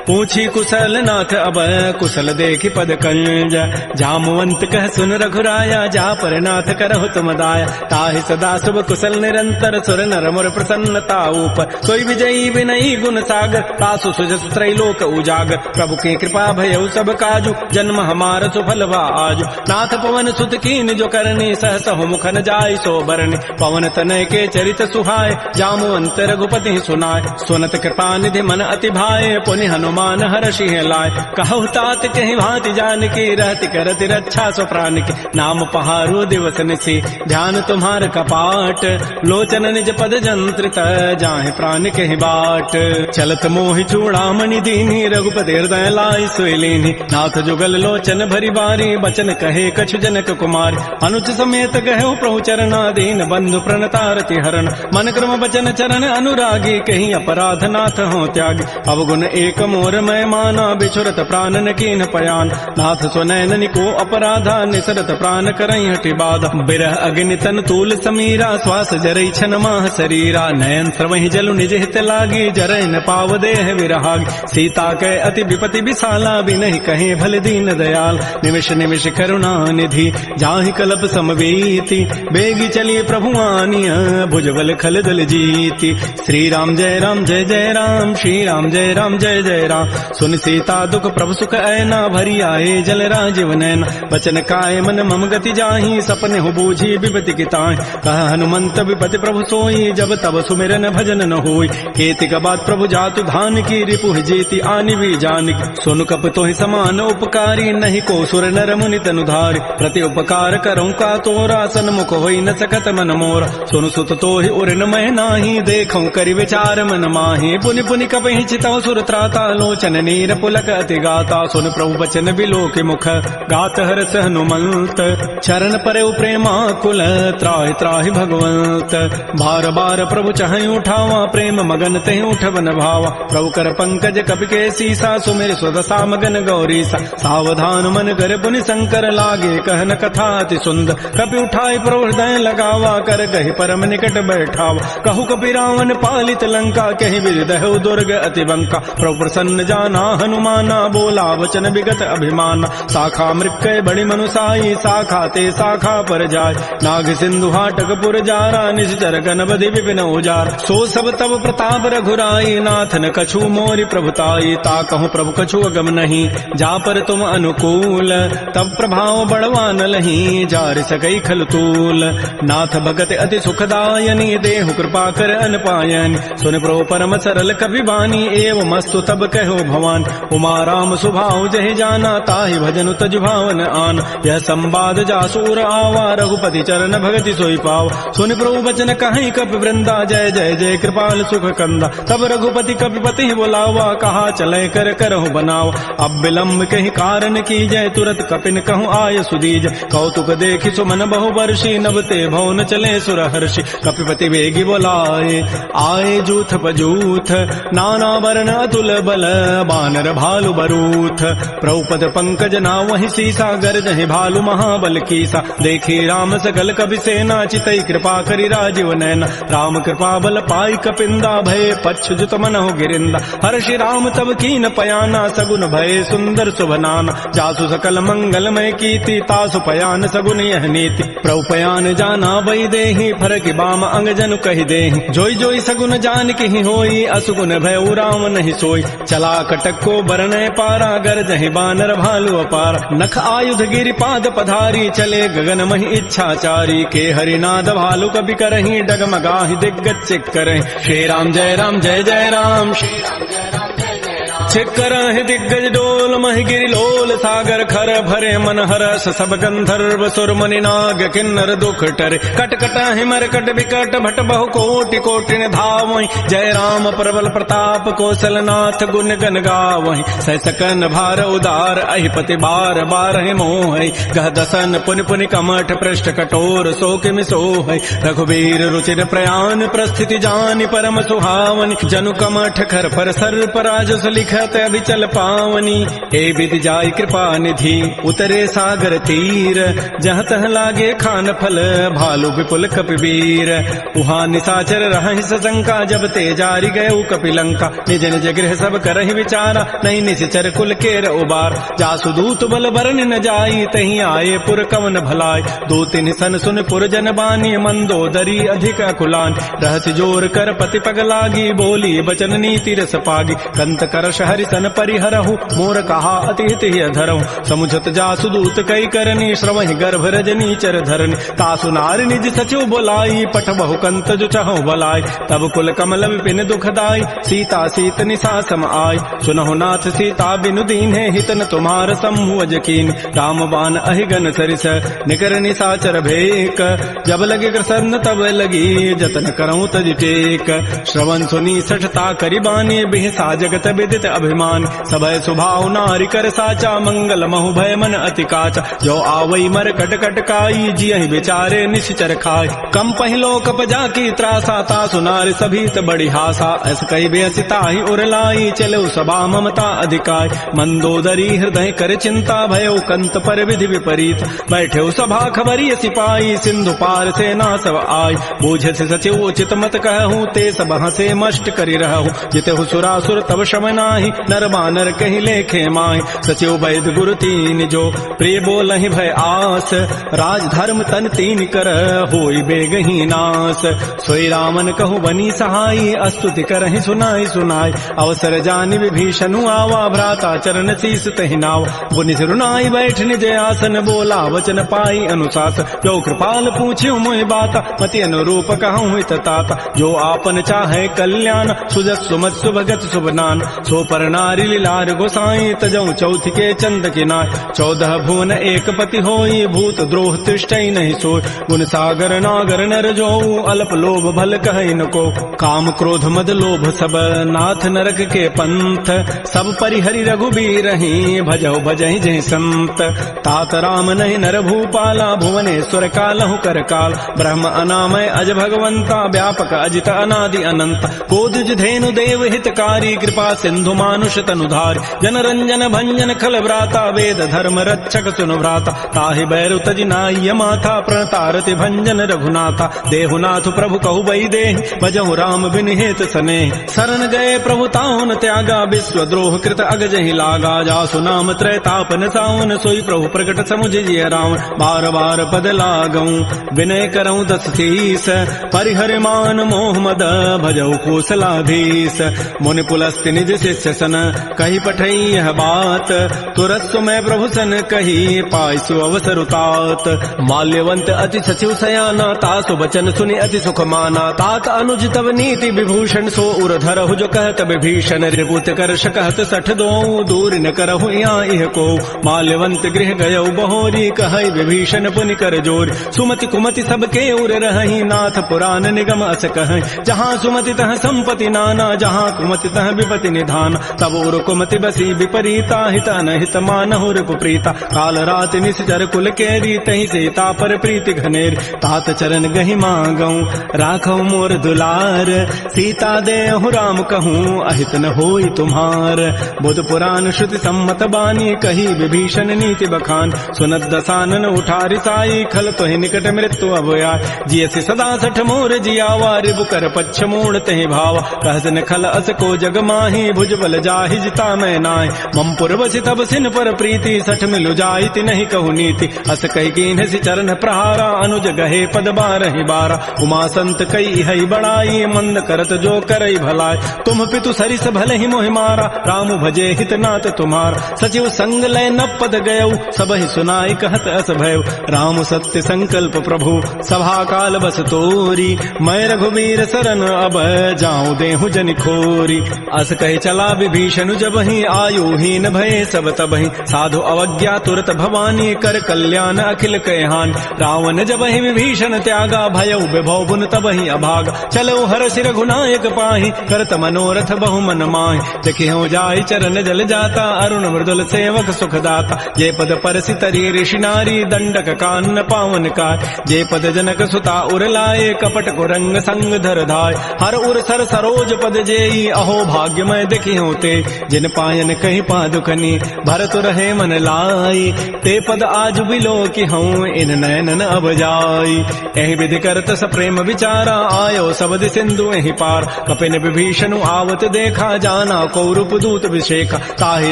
पूछी कुशल नाथ अब कुशल देखी पद कंज। जामवंत कह सुन रघुराया, जा पर नाथ करहु तुम दाया। ताहि सदा शुभ कुशल निरंतर, सुर नर मुर प्रसन्नता ऊपर। सोई विजयी विनयी गुण सागर, तासु सुजस त्रैलोक उजागर। प्रभु की कृपा भयउ सब काजु, जन्म हमार सुफल भा आजु। नाथ पवन सुत कीन जो करनी, सहस मुख न जाय सो बरनी। पवन तनय के चरित सुहाय, जामवंत रघुपति सुनाय। सुनत कृपा निधि मन अति भाए, पुनि हनुमान हर्षि लाय। कहु तात कहि भांति जानकी, रहति करति रक्षा सो प्राण की। नाम पहारो दिवस निशि, ध्यान तुम्हार कपाट। लोचन निज पद जंत्रित, जाहि प्राण कहि बाट। चलत मोहि चूड़ामणि दीन्ही, रघुपति हृदय लाई सोई लीन्ही। नाथ जुगल लोचन भरी बारी, बचन कहे कछु जनक कुमार। अनुज समेत गहु प्रभु चरणा, दीन बंधु प्रणतारति हरण। मन क्रम बचन चरण अनुरागी, कहीं अपराध नाथ हो त्यागी। अवगुण एक मोर मैं माना, बिछुरत प्राण न कीन पयान। नाथ स्वनयन को अपराधा, निसरत प्राण करई हटि बाधा। बिरह अग्नि तन तूल समीरा, श्वास जरई छन माह शरीरा। नयन स्रवहि जलु निज हित लागी, जरई न पाव देह विरहागी। सीता कै अति विपति विशाला, बिनहि कहे भल दीन दयाल। निमिष निमिष करुणा निधि, जाहि कलप समवीति। बेगी चलिए प्रभु आनिय, भुजबल खल दल जीति। श्री राम जय जय राम, श्री राम जय जय राम। सुन सीता दुख प्रभु सुख ऐना, भरी आए जल राजीव नैना। वचन काय मन मम गति जाहि, सपने हो बूझी विपति की ताहि। कह हनुमंत विपति प्रभु सोई, जब तब सुमिरन भजन न होई। केति का बात प्रभु जातु धान की, रिपुह जीति आनि भी जानिक। सुन कप तोहि समान उपकारी, नहीं को सुर नर मुनि तनुधारि। प्रति उपकार करऊं का तोरा, सन्मुख होई न सकत मन मोरा। सुनु सुत तोहि उर न मैं नाही, देखऊं करि विचार मन माहि। पुनि पुनि कपहि चितौ सुर त्राता, लोचन नीर पुलक अति गाता। सुन प्रभु बचन बिलो के मुख, गात हरस हनुमंत। चरण परेउ प्रेमाकुल, त्राहि त्राहि भगवंत। बार बार प्रभु चहई उठावा, प्रेम मगन तेहि उठवन भावा। प्रभु कर पंकज कपि के सीसा, सुमिर सुदशा मगन गौरीसा। सावधान मन कर पुनि शंकर, लागे कहन कथा अति सुंदर। कपि उठाई प्रभु हृदय लगावा, कर गहि परम निकट बैठावा। कहु कपि रावण पालित लंका, कहि विदहु दुर्ग अति बंका। प्रभु प्रसन्न जाना हनुमाना, बोला वचन विगत अभिमाना। शाखा मृक्कय बड़ी मनुसाई, शाखा ते शाखा पर जाय। नाग सिंधु हाटक पुर जारा, निश्चर गणपति विपिन उजार। सो सब तब प्रताप रघुराई, नाथ न कछु मोरि प्रभुताई। ता कहूँ प्रभु कछु अगम नहीं, जा पर तुम अनुकूल। तब प्रभाव बड़वा न लही, जार सकई खल तूल। नाथ भगत अति सुखदायनी, देहु कृपा कर अनपायनी। सुन प्रभु परम सरल कवि बानी, एवं मस्तु तब कहो भवान। उमा राम सुभाव जहि जाना, ताहि भजन तज भावन आन। यह संवाद जासूर आवा, रघुपति चरण भगति सोई पाव। सुन प्रभु बचन कहीं कपि वृंदा, जय जय जय कृपाल सुख कंदा। तब रघुपति कपिपति बुलावा, कहा चले कर करहु बनाव। अब विलम्ब कहीं कारण की, जय तुरत कपिन कहूँ आय सुदीज। कौतुक देखि सुमन बहु वर्षी, नभते भवन चले सुर हर्षि। कपिपति वेगी बोलाए, आए जूथ पजूथ। नाना वर्ण अतुल बल, बानर भालु बरूथ। प्रभुपद पंकज ना वही सीसा, गर्जहि भालु महाबल कीसा। देखी राम सकल कवि सेना, चितई कृपा करि राजीव नैना। राम कृपा बल पाई कपिंदा, भय पच्छ जुत मनहु गिरिंदा। हर्षि राम तब कीन पयाना, सगुन भय सुंदर शुभनाना। जासु सकल मंगलमय कीर्ति, तासु पयान सगुन यह नीति। प्रभु पयान जाना बई देहि, फरकि बाम अंग जनु कहि देहि। जोई जोई सगुन जान कहि होई, असुगुन भय राम नहीं सोई। चला कटक को बरनय पारा, गरजहि बानर भालु अपार। नख आयुध गिरि पाद पधारी, चले गगन महि इच्छाचारी। के हरिनाद भालु कपि करहि, डगमगाहि दिग्गज चिक करहि। श्री राम जय जय राम, श्री राम जय राम जय जय राम। छिक्कर दिग्गज डोल महि गिरि लोल, सागर खर भरे मन हरस। सब गंधर्व सुर मुनि नाग, किन्नर दुख टरे। कट कट हिमर कट विकट, भट बहु कोटि कोटि धावहि। जय राम प्रबल प्रताप, कौशल नाथ गुण गन गावहि। सह सकन भार उदार, अहिपति बार बार मोहि। गह दसन पुनि पुनि कमठ, पृष्ठ कठोर सो किमि सोहि। रघुवीर रुचिर प्रयाण, प्रस्थिति जानि परम सुहावनि। जनु कमठ खर पर सर्प राजस लिख, चलत अभिचल पावनी, हे विधि जाय कृपा निधि उतरे सागर तीर, जहाँ तह लागे खान फल भालू विपुल कपिवीर। उहाँ निशाचर रहहि सशंका, जब ते जारी गए कपिलंका, निज निज गृह सब करहि विचारा, नहीं निश्चर कुल केर उबार। जासु दूत बल बरन न जाई, तहीं आए पुर कवन भलाई, दो तिन सन सुन पुर जन बानी, मंदोदरी अधिक कुलान। रहस्य जोर कर पति पग लागी, बोली बचन नीति रस पागी, कंत करश हरि सन परिहरहु, मोर कहा अति हित धरहु। समुझत जासु दूत कई करनी, श्रवहि गर्भ रजनी चर धरनी, तासु नारी निज सचिव बोलाई, पठ बहु कंत जो चहु बलाई। तब कुल कमल विपिन दुखदाई, सीता सीत निशा सम आय। सुनहु नाथ सीता बिनु दीन्हे, हितन तुम्हार समूह यकीन। राम बाण अहिगन सरिस, निकर निशाचर भेक, जब लगे कृष्ण तब लगी, जतन करऊं तज टेक। श्रवण सुनी सठता करिबानी, बिहसा जगत विदित अभिमान। सबय सुभाव नारी कर साचा, मंगल महु भय मन अति काचा। जो आवई मर कट कट काई, जियहि विचारे निश्चर खाय। कम पहिलो कप जाकी त्रासा, तासु नारी सभीत बड़ी हासा। ऐस कही बेसिता ही उरलाई, चलो सभा ममता अधिकाय। मंदोदरी हृदय कर चिंता, भयो कंत पर विधि विपरीत। बैठे सभा खबरी सिपाही, सिंधु पार से ना सब आय। बूझ से सचिव उचित मत कहूँ, ते सब हसे मष्ट करी रहूँ। जिते सुरासुर तब शम नाही, नर बानर कही लेखे माय। सचिव वैद गुरु तीन जो, प्रिय बोलहि भय आस। राज धर्म तन तीन कर, होई बेगही नास। सोई रामन कहूँ बनी सहाई, अस्तुति करहि सुनाई सुनाई। अवसर जानि विभीषणु आवा, भ्राता चरण शीस तहि नाव। पुनि सिरुनाई बैठ निज आसन, बोला वचन पाई अनुशासन। जो कृपाल पूछ्यू मोहि बाता, मति अनुरूप कहूँ हित ताता। जो आपन चाहे कल्याण, सुजस सुमत सुभगत सुबनान। सो पर नारी लीलार गोसाई, तजऊ चौथ के चंद किनाय। 14 भुवन एक पति होई, भूत द्रोह तिष्ठई नहीं सोय। गुण सागर नागर नर जोऊ, अल्प लोभ भल कहै न को। काम क्रोध मद लोभ सब, नाथ नरक के पंथ। सब परिहरि रघुबीर ही, भजऊ भजहि जहि संत। तात राम नहीं नर भूपाला, भुवनेश्वर कालहु कर काल। ब्रह्म अनामय अज भगवंता, व्यापक अजित अनादि अनंत। कोदिज धेनु देव हितकारी, कृपा सिंधु मानुष तनुधार। जन रंजन भंजन खल व्राता, वेद धर्म रक्षक सुनु भ्राता। ताहि बैरु तजि नाह्य माथा, प्रणतारति भंजन रघुनाथा। देहुनाथ प्रभु कहु बई देहि, भजहु राम बिन हेत स्नेह। शरण गए प्रभु ताहुन त्यागा, विश्व द्रोह कृत अगजहि लागा। जासु नाम त्रैतापन सावन, सोई प्रभु प्रगट समुझिय रावण। बार बार पद लागऊं, विनय करऊं दस शीस। परिहर मान मोह मद, भजऊ कौशलाधीश। मुनि पुलस्त्य निज शिष्य सन, कही पठई यह बात। तुरस्व मैं प्रभु सन कही, पाइसु अवसर तात। माल्यवंत अति सचिव सयाना, तासु बचन सुनि अति सुख माना। तात अनुज तब नीति विभूषण, सो उर धरहु जो कहत विभीषण। रिपुत कर शकहत सठ दो, दूर न करहु यहाँ इह को। माल्यवंत गृह गयऊ बहोरी, कहई विभीषण पुनि कर जोर। सुमति कुमति सबके उर रहहि, नाथ पुराण निगम अस कहै। जहाँ सुमति तह संपति नाना, जहाँ कुमति तह विपति निधान। तब उर कुमति बसी विपरीता, हित अनहित मानहु रिपुप्रीता। काल रात निश्चर कुल केरी, तहि सीता पर प्रीति घनेर। तात चरण गहि मांगऊं, राखऊ मोर दुलार। सीता देहु राम कहूँ, अहित न होई तुम्हार। बुध पुराण श्रुति सम्मत बानी, कही विभीषण नीति बखान। सुनत दसानन उठारि साई, खल तोहि निकट मृत्यु अब आय। जियसि सदा सठ मोर जियावा, रिबु कर पच्छ मूढ़ तहि भावा। कहत न खल अस को जग माही, भुज बल जाहि जिता मैं नाय। मम पुरवसि तब सिन पर प्रीति, सठ मिलु जाइति नहीं कहु नीति। अस कहि कीन्हसि चरण प्रहारा, अनुज गहे पद बारहि बारा। उमा संत कई हई बड़ाई, मंद करत जो करई भलाई। तुम पितु सरिस भले ही मोहि मारा, राम भजे हित नाथ तुम्हार। सचिव संग लय न पद गयऊ, सबहि सुनाई कहत अस भयऊ। राम सत्य संकल्प प्रभु, सभा काल बस तोरी। मैं रघुबीर सरन अब, जाऊं देहु जनि खोरी। अस कहि चला विभीषण जबहि, आयु हीन भये सब तबहि। साधु अवज्ञा तुरत भवानी, कर कल्याण अखिल कहान। रावण जबहि विभीषण त्यागा, भयउ विभव बुन तबहि अभागा। चलो हर्षि रघुनायक पाहि, करत मनोरथ बहु मन माहि। देखियो जाय चरण जल जाता, अरुण मृदुल सेवक सुखदाता। जे पद परसि तरी ऋषि नारी, दंडक कान पावन काय। जे पद जनक सुता उर लाए, कपट कुरंग संग धर धाय। हर उर सर सरोज पद जेई, अहो भाग्य मैं देखियो होते जिन पायन कहीं पादुकनी भरत रहे मन लाई ते पद आज बिलो की हूँ इन नैनन अब जाई एहि विधि करत स प्रेम विचारा आयो सबद सिंधु एहि पार कपिन विभीषण आवत देखा जाना कौरूप दूत विशेखा ताहि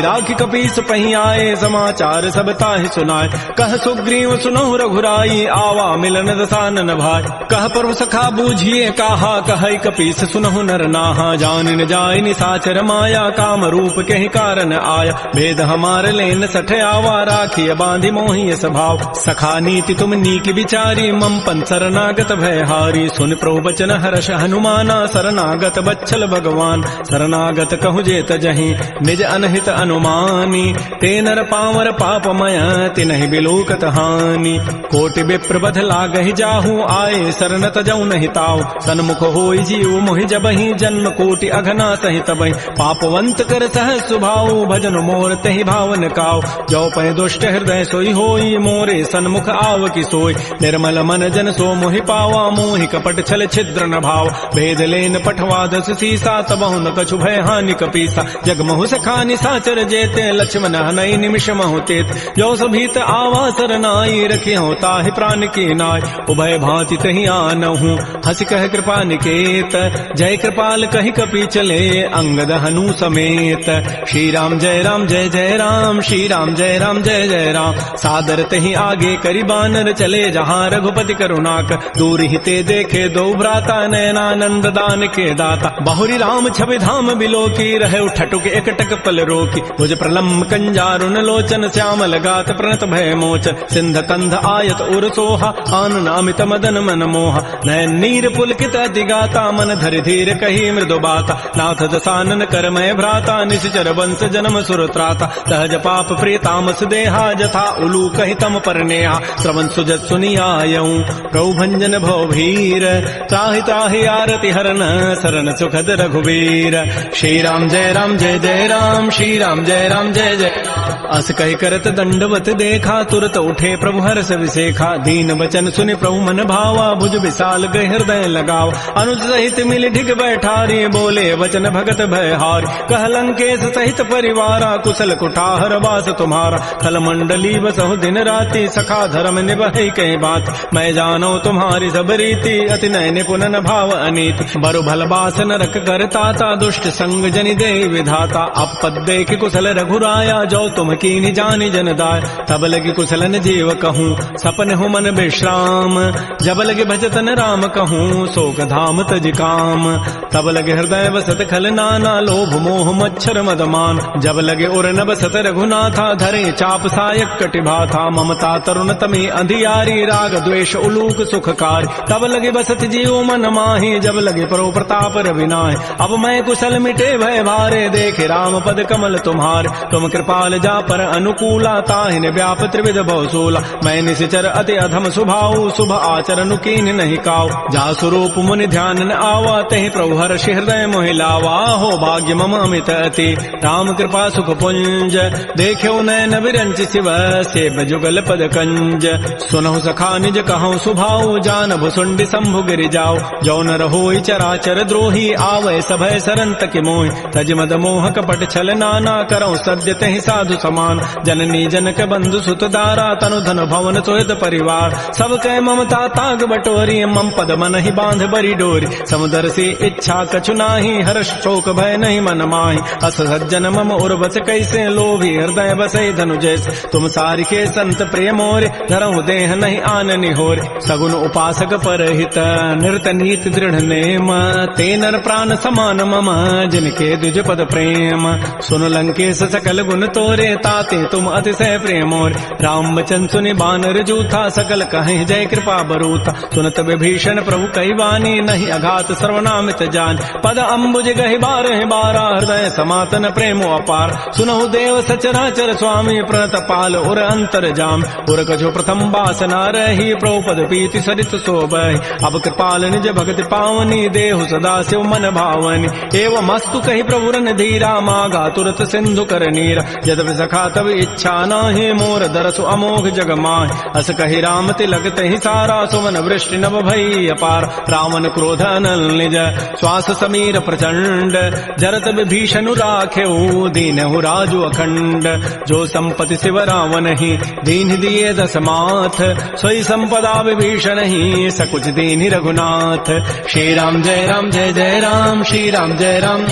राखी कपीस पही आए समाचार सब ताहि सुनाए कह सुग्रीव सुनहु रघुराई आवा मिलन दसानन भाई कह प्रभु सखा बूझिए कहा कह कपीस सुनहु नर नाहा जान न जाय निसाचर माया काम रूप के ही कारण आया भेद हमार लेन सठ आवा राखी बांधि मोहि स्वभाव सखा नीति तुम नीक विचारी मम पन शरणागत भयहारी सुन प्रभु बचन हर्ष हनुमाना शरणागत बच्छल भगवान शरणागत कहु जेत जहि निज अनहित अनुमानी ते नर पावर पापमय तिनहि बिलोकत हानि कोटि विप्र बध लागहि जाहू आए शरण तजौ नहीं ताऊ सन्मुख होई जीव मोहि जबहि जन्म कोटि अघना तहि तबहि पापवंत कर सह सुभाऊ भजन मोर तहि भावन काऊ जो पै दुष्ट हृदय सोई होई मोरे सन्मुख आव की सोई निर्मल मन जन सो मोहि पावा मोहि कपट छल छिद्र न भाव भेद लेन पठवा दस सीसा तबहु न कछु भय हानि कपीसा जग महु सखा निसाचर जेते लक्ष्मण हनई निमिष महु तेत जो सभीत आवा सरनाई रखी हो ताहि प्राण की नाय उभय भांति तहि आनहु हंस कह कृपा निकेत जय कृपाल कहि कपि चले अंगद हनु समेत श्री राम जय राम श्री राम जय जय राम सादर तहि आगे करि बानर चले जहाँ रघुपति करुणाक दूर हिते देखे दो भ्राता नयनानंद दान के दाता बहुरी राम छवि धाम बिलो की रहे ठटुक एकटक पल रोकी भुज प्रलम्ब कंजारुन लोचन श्यामल गात प्रणत भय मोचन सिंध कंध आयत उर सोहा आनन अमित मदन मन मोहा नयन नीर पुलकित दिगाता मन धरि धीर कही मृदु बाता नाथ दसानन करमय भ्राता निश्चर वंश जन्म सुर त्राता सहज पाप प्रिय तामस देहा जथा उलू कहि तम पर नेहा श्रवण सुजत सुनियायऊं प्रभु भंजन भव भीर त्राहि त्राहि आरति हरन शरण सुखद रघुवीर श्री राम जय राम श्री राम जय जय अस कहि करत दंडवत देखा तुरत उठे प्रभु हर्ष विसेखा दीन वचन सुनि प्रभु मन भावा भुज विशाल गए हृदय लगाव अनुज सहित मिल ढिग बैठारी बोले वचन भगत भयहारी कह लंकेश सहित परिवारा कुशल कुठार वास तुम्हारा खल मंडली बसहु दिन राति सखा धर्म निभहि कई बात मैं जानो तुम्हारी सब रीति अति नय निपुणन भाव अनीति बरु भल बास नरक करताता दुष्ट संग जनि दे विधाता अपद देख कुशल रघुराया जो तुम कीनि जानि जन दाय तब लगे कुशलन जीव कहूँ सपन हो मन विश्राम जब लगे भजतन राम कहूँ शोक धाम तज काम तब लगे हृदय बसत खल नाना लोभ मोह मच्छर मदमान जब लगे उर न बसत रघुनाथा धरे चाप सायक कटिभा था ममता तरुण तमी अंधियारी राग द्वेष उलूक सुखकारी तब लगे बसत जीव मन माही जब लगे परो प्रताप रविनाय अब मैं कुशल मिटे भय भारे देखे राम पद कमल तुम्हारे तुम कृपाल जा पर अनुकूला ताहिन व्याप त्रिविध भवसूला मैं निश्चर अति अधम स्वभाव शुभ आचरण कीन नहीं काव जा स्वरूप मुनि ध्यान न आवा तहि प्रभु हर्ष हृदय मोहि लावा हो भाग्य मम अमित अति राम कृपा सुख पुंज देखो नयन विरंच शिव सेव जुगल पद कंज सुनहु सखा निज कहूँ सुभाव जान भुसुंडी शंभु गिरि जाओ जौन रहोई चराचर द्रोही आवे सभय सरन तक मोहि तज मद मोह कपट छल नाना करौ सद्य तहि साधु समान जननी जनक बंधु सुत दारा तनु धन भवन सोहित परिवार सब कह ममता ताग बटोरी मम पद मन ही बांध बरी डोरी समुदर से इच्छा कछु नाही हर्ष शोक भय नहीं मन माही अस सज्जन मम उर्वस कैसे लोभी हृदय बसै धनु जैसे तुम सारि के संत प्रिय मोरे धरहु देह नहीं आननि होरे सगुन उपासक परहित निरत नीति दृढ़ नेम ते नर प्राण समान मम जिनके द्विज पद प्रेम सुन लंकेश सकल गुण तोरे ताते तुम अतिशय प्रेमोर राम वचन सुनि बानर जूथा सकल कहीं जय कृपा बरूथा सुनत विभीषण प्रभु कही वाणी नहीं अघात सर्वनामित जान पद अम्बुज गहि बारह बारा हृदय समातन प्रेमो अपार सुनहु देव सचराचर स्वामी प्रणत पाल उर अंतर जाम उर कछो प्रथम बासना रही प्रभु पद पीति सरित शोभहि अब कृपाल निज भक्ति पावनी देहु सदा शिव मन भावनी एवं मस्तु कही प्रभु रन धीरा मागा तुरत सिंधु कर नीरा यद्यपि सखा तब इच्छा नाही मोर दरसु अमोघ जग माहि अस कही राम तिलक तहि सारा सुमन वृष्टि नभ भई अपार रावण क्रोध अनल निज श्वास समीर प्रचंड जरत विभीषण राखेऊ दीनहु राजु अखंड। जो संपत्ति शिव रावण ही दीन दिए दस माथ, सोई संपदा विभीषण ही सकुच दीन रघुनाथ। श्री राम जय राम जय जय राम, श्री राम जय राम।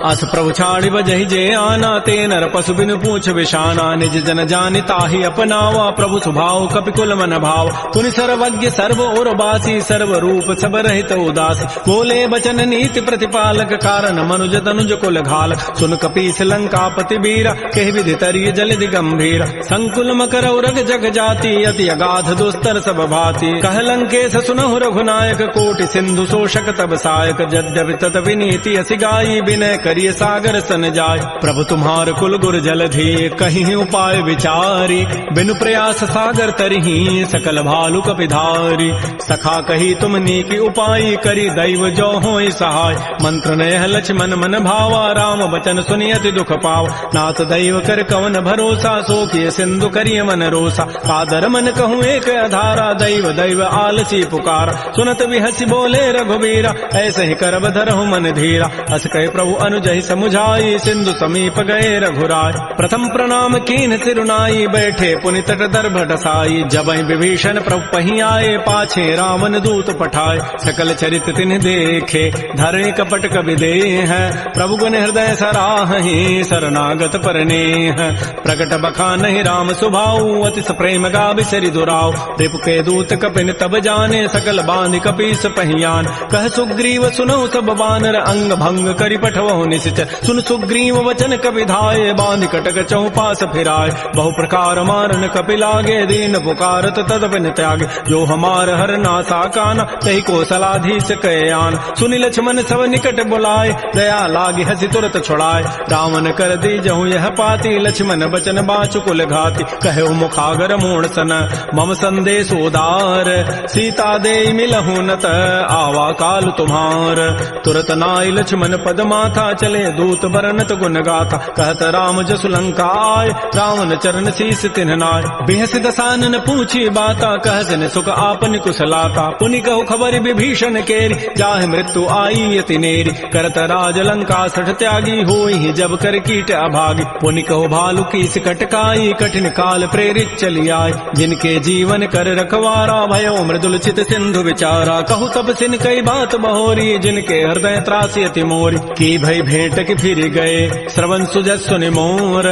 अस प्रभु छाड़ि बजहि जे आना, ते नर पशु बिनु पूछ विशाना। निज जन जानि ताहि अपनावा, प्रभु स्वभाव कपिकुल मन भाव। पुनि सर्वज्ञ सर्व और बासी, सर्व रूप सब रहित उदासी। बोले बचन नीति प्रतिपालक, कारण मनुज तनुज कुल घालक। सुन कपीस लंकापति बीरा, कहि विधि तरिय जलधि गंभीर। संकुल मकर उरग जग जाति, अति अगाध दुस्तर सब भाति। कह लंकेश सुनहु रघुनायक, कोटि सिंधु शोषक तब सायक। यद्यपि तदपि नीति असि गाई, विनय करिय सागर सन जाय। प्रभु तुम्हार कुल गुर जलधि, कहीं उपाय विचारी। बिनु प्रयास सागर तरही, सकल भालु कपिधारी। सखा कही तुम नीकी उपाय, करी दैव जो होई सहाय। मंत्र नयह लक्ष्मण मन भावा, राम बचन सुनि अति दुख पावा। नाथ दैव कर कवन भरोसा, सो किए सिंधु करिय मन रोसा। कादर मन कहूँ एक अधारा, दैव दैव आलसी पुकारा। सुनत विहसी बोले रघुबीरा, ऐसे ही करब धरहु मन धीरा। अस कहे प्रभु अनुजहि समुझाई, सिंधु समीप गए रघुराय। प्रथम प्रणाम कीन सिरुनाई, बैठे पुनि तट दर्भ डसाई। जबहि विभीषण प्रभु पहि आए, पाछे रावण दूत पठाए। सकल चरित तिन्ह देखे, धरे कपट कवि देह। प्रभु गुण हृदय सराहि, शरणागत परनेह। प्रकट बखानहि राम सुभाऊ, अतिस प्रेम गावि सरि दुराऊ। रिपु के दूत कपिन तब जाने, सकल बांधि कपीस पहियान। कह सुग्रीव सुनहु सब बानर, अंग भंग करि पठवहु निश्चय। सुन सुग्रीव वचन कपिधाये, बांधि कटक चौपास फिराय। बहु प्रकार मारन कपि लागे, दीन पुकारत तदपिन त्यागे। जो हमार हर नासा काना, तहि कौशलाधीश कहे आन। सुनि लक्ष्मण सब निकट बुलाए, दया लागे हसी तुरत छुड़ाए। रावण कर दीजहु यह पाती, लक्ष्मण बचन बाचु कुल घाती। कहे मुखागर मूढ़ सन, मम संदेश उदार। सीता दे मिलहु नत, आवा काल तुम्हार। तुरत नाई लक्ष्मण पद माथा, चले दूत बरनत गुण गाथा। कहत राम जसु लंका आय, रावण चरण शीस तिन्ह नाय। बिहसि दसानन पूछी बाता, कहसन सुख आपन कुशलाता। पुनि कहु खबर विभीषण केरी, जाहि मृत्यु आई अति नेरी। करत राज लंका सठ त्यागी, होई जब कर कीट अभागी। पुनि कहु भालु कीस कटकाई, कठिन काल प्रेरित चली आय। जिनके जीवन कर रखवारा, भयो मृदुल चित सिंधु विचारा। कहु तब सिन कई बात बहोरी, जिनके हृदय त्रासी अति मोरी। की भई भेंट की फिर गए, श्रवण सुजस सुनि मोर।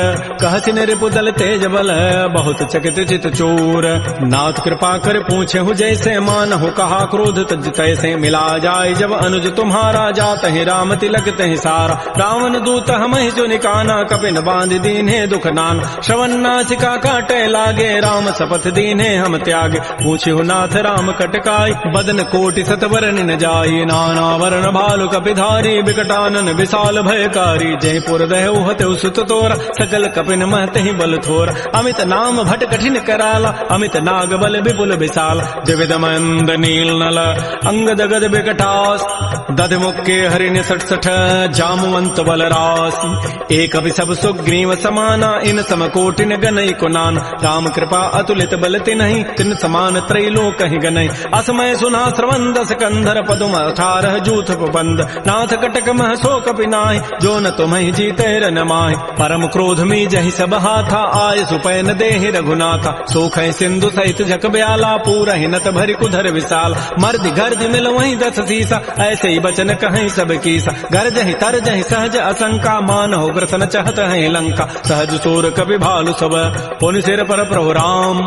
कहसिन रिपु दल तेज बल, बहुत चकित चित चोर। नाथ कृपा कर पूछे हु जैसे, मानहु कहा क्रोध तज तैसे। मिला जाय जब अनुज तुम्हारा, जात ही राम तिलक तहि सारा। रावण दूत हमहि जो निकाना, कपिन बांध दीन्हे दुख नान। श्रवण नासिका काटे लागे, राम शपथ दीन्हे हम त्यागे। पूछे नाथ राम कटकाई, बदन कोटि सतवरन न जाई। नाना वरण भालु कपिधारी, विकटानन विशाल भयकारी। जयपुर दहु हतु सुत तोरा, सकल कपिन महतहि बल थोरा। अमित नाम भट कठिन कराला, अमित नाग बल विपुल विशाल। द्विविध मंद नील नल, अंगद गद विकटास। दध मुक्के हरिण सठ सठ, जामवंत बल रास। एक सब सुग्रीव समाना, इन सम कोटिन गनई कुनान। राम कृपा अतुलित बल तिन्हि, तिन समान त्रैलोक कहि गनई। असमय सुना श्रवण दस कंधर, पदुम 18 जूथ बंद। नाथ कटक मह सो कपि नाहि, जो न तुम्हि जीते रन माहि। परम क्रोध मी जहि सब हाथा, आय सुपैन देहि रघुनाथा। सोख सिंधु सहित जक ब्याला, पूरहि नत भरि कुधर विशाल। मर्दि गर्दि मिल वहीं 10 सीसा, ऐसे ही बचन कहीं सब कीसा। गर्जहि तरजहि सहज असंका, मानहु ग्रसन चहत है लंका। सहज सोर कपि भालु सब, पुनि सिर पर प्रभु राम।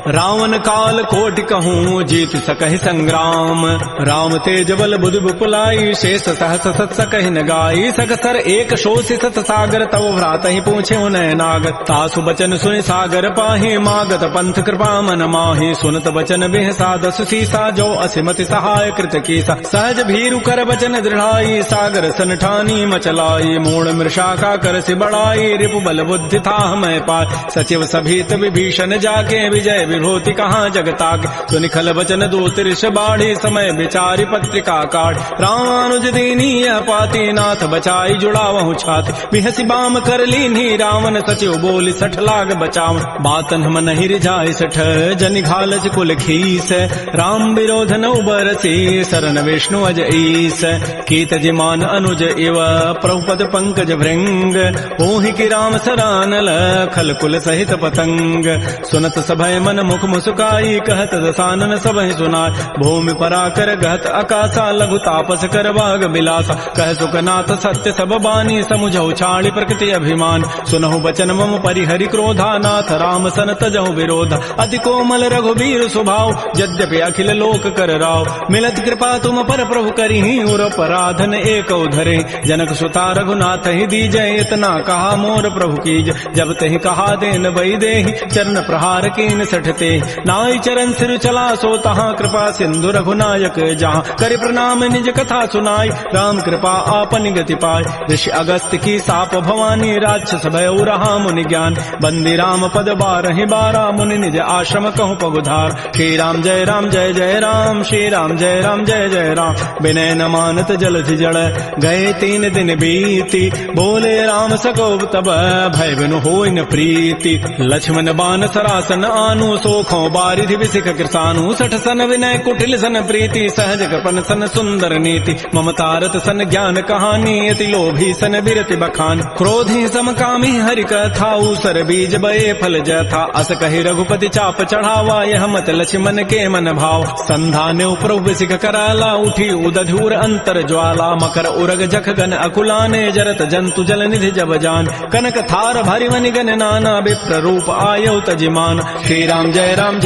रावण काल कोटि कहूँ, जीत सकहि संग्राम। राम तेज बल बुधि विपुलाई, शेष सहस सत सकहि न गाई। सगसर एक शोषि सत सागर, तव भ्रात ही पूछे उनय नाग। तासु बचन सुनि सागर पाहि, मागत पंथ कृपा मन माहि। सुनत बचन बिहसा 10 सीसा, जो असिमति सहाय कृत कीसा। सहज भीरु कर बचन दृढ़ाई, सागर सन ठानी मचलाई। मूढ़ मृषा का कर सि बढ़ाई, रिपु बल बुद्धि था मैं पाय। सचिव सभीत विभीषण जाके, विजय विभूति कहाँ जगताके। सुनि खल बचन दूत ऋष बाढ़ी, समय विचारि पत्रिका काढ़। रामानुज दीनी यह पाती, नाथ बचाई जुड़ावहु छाती। बिहसी बाम कर लीन्ही, रावण सचिव बोली 60 लाग बचाव। बातन हम नहीं रिझाई 60, जनि घालज कुल खीस। राम विरोध न उबरसी, शरण विष्णु अज ईस। शीस कीत जिमान अनुज इव प्रभुपद पंकज भृंग ओहि की राम सरानल खल कुल सहित पतंग सुनत सभय मन मुख मुस्काई कहत दसानन सबहि सुनाय भूमि पराकर गहत आकाशा लघु तापस कर बाग बिलासा कह सुखनाथ सत्य सब बानी समुझौ छाड़ी प्रकृति अभिमान सुनहु बचन मम परिहरि क्रोधा नाथ राम सन तजहु विरोधा अति कोमल रघुबीर स्वभाव यद्यपि अखिल लोक कर राव मिलत कृपा तुम पर प्रभु करिहि उर पराधन एक धरे जनक सुता रघुनाथ ही दीजय इतना कहा मोर प्रभु कीज जब तहि कहा देन बई देहि चरण प्रहार कीन सठते नाई चरण सिर चला सो तहाँ कृपा सिंधु रघुनायक जहाँ कर प्रणाम निज कथा सुनाई राम कृपा आपन गति पाय ऋषि अगस्त की साप भवानी राक्षस भय रहा मुनि ज्ञान बंदी राम पद बारहि बारा मुनि निज आश्रम कहूँ पगुधार श्री राम जय राम श्री राम जय जय राम विनय न मानत जलधि जड़ गए 3 दिन बीती बोले राम सकोब तब भय बिनु होय न प्रीति लक्ष्मण बान सरासन आनु सोखों बारिधि विसिख कृसानु सठ सन विनय कुटिल सन प्रीति सहज कृपन सन सुंदर नीति ममतारत सन ज्ञान कहानी अति लोभी सन बिरति बखान क्रोधी समकामी हरि कथा उसर बीज बये फल जथा अस कहि रघुपति चाप चढ़ावा यह मत लक्ष्मण के मन भाव संधाने प्रभु सिख कराला उठी उदधूर अंतर ज्वाला मकर उरग जख गन अकुलाने जरत जंतु जल निधि जब जान कनक थार भरि मनि गन नाना विप्र रूप आयौ तजिमान श्री राम जय राम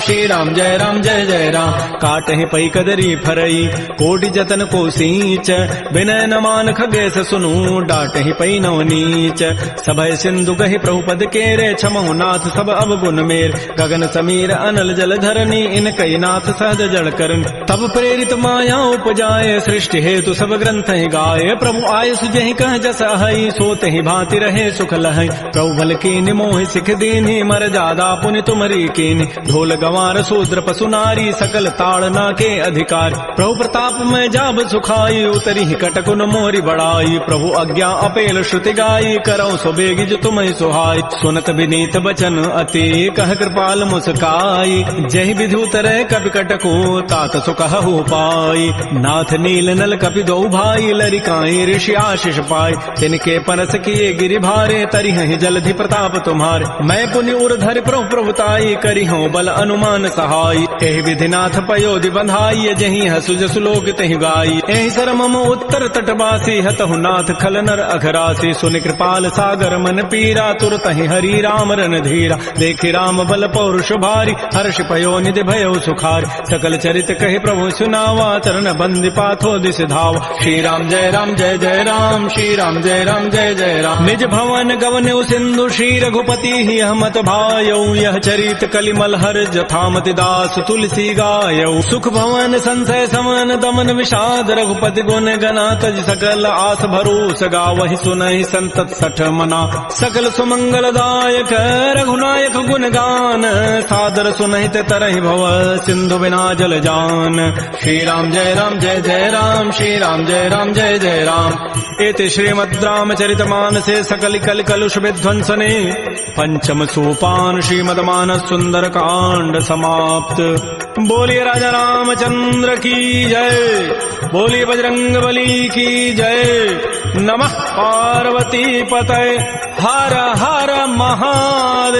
श्री राम जय जय राम काटहि पै कदरी फरई कोटि जतन को सींच विनय न मान खगेश सुनु डाटहि पै नव नीच सभय सिंधु गहि प्रभुपद केरे छमहु नाथ सब अवगुण मेर गगन समीर अनल जल धरनी इन कई नाथ सहज जड़ करन तब प्रेरित माया उपजाए सृष्टि हेतु सब ग्रंथ ही गाये प्रभु आय सुजहि कह जस हई सोते ही भांति रहे सुख लहई प्रभु भल कीनि मोहि सिख दीन्हि मर जादा पुनि तुमरी कीनि ढोल गंवार शूद्र पशु नारी सकल ताड़ना के अधिकार प्रभु प्रताप में जाब सुखाई उतरी ही कटकुन मोरी बड़ाई प्रभु आज्ञा अपेल श्रुति गाई करौ सुबेगी जो तुम्हि सुहाई सुनत विनीत बचन अति कह कृपाल मुस्काई जहि विधि उतरे कपि कटको तात सुकहु पाई नाथ नील नल कपि दो भाई लरिकाई ऋषि आशीष पाई तिनके परस किए गिरि भारे तरिहि जलधि प्रताप तुम्हारे मैं पुनि उर्धर प्रभु प्रभुताई करिहु बल अनुमान सहाय एहि विधि नाथ पयोधि बंधाई जहि हसु जसु लोक तहि गाई एहि सर मम उत्तर तटवासी हतहु नाथ खल नर अघरासी सुनि कृपाल सागर मन पीरा तुरत ही हरि राम रन धीरा देखि राम बल पौरुष भारी हर्ष पयो निधि भयो सुखार सकल चरित कहि प्रभु सुनावा चरण बंदी पाथो दिस धाव श्री राम जय राम श्री राम जय जय राम निज भवन गवन सिंधु श्री रघुपति ही हमत भायौ यह चरित कलिमल हर जथामति दास तुलसी गायौ सुख भवन संशय समन दमन विषाद रघुपति गुण गना तज सकल आस भरोस गावहि सुनहि संतत सठ मना सकल सुमंगल दायक रघुनायक गुण गान सादर सुनहित तरहि भव सिंधु बिना जल जान श्री राम जय राम श्री राम जय जय राम इति श्रीमद् रामचरित मानसे सकल कल कलुष विध्वंसने पंचम सोपान श्रीमद् मानस सुंदर कांड समाप्त। बोलिए राजा रामचंद्र की जय, बोलिए बजरंग बली की जय। नमः पार्वती पतये, हर हर महादेव।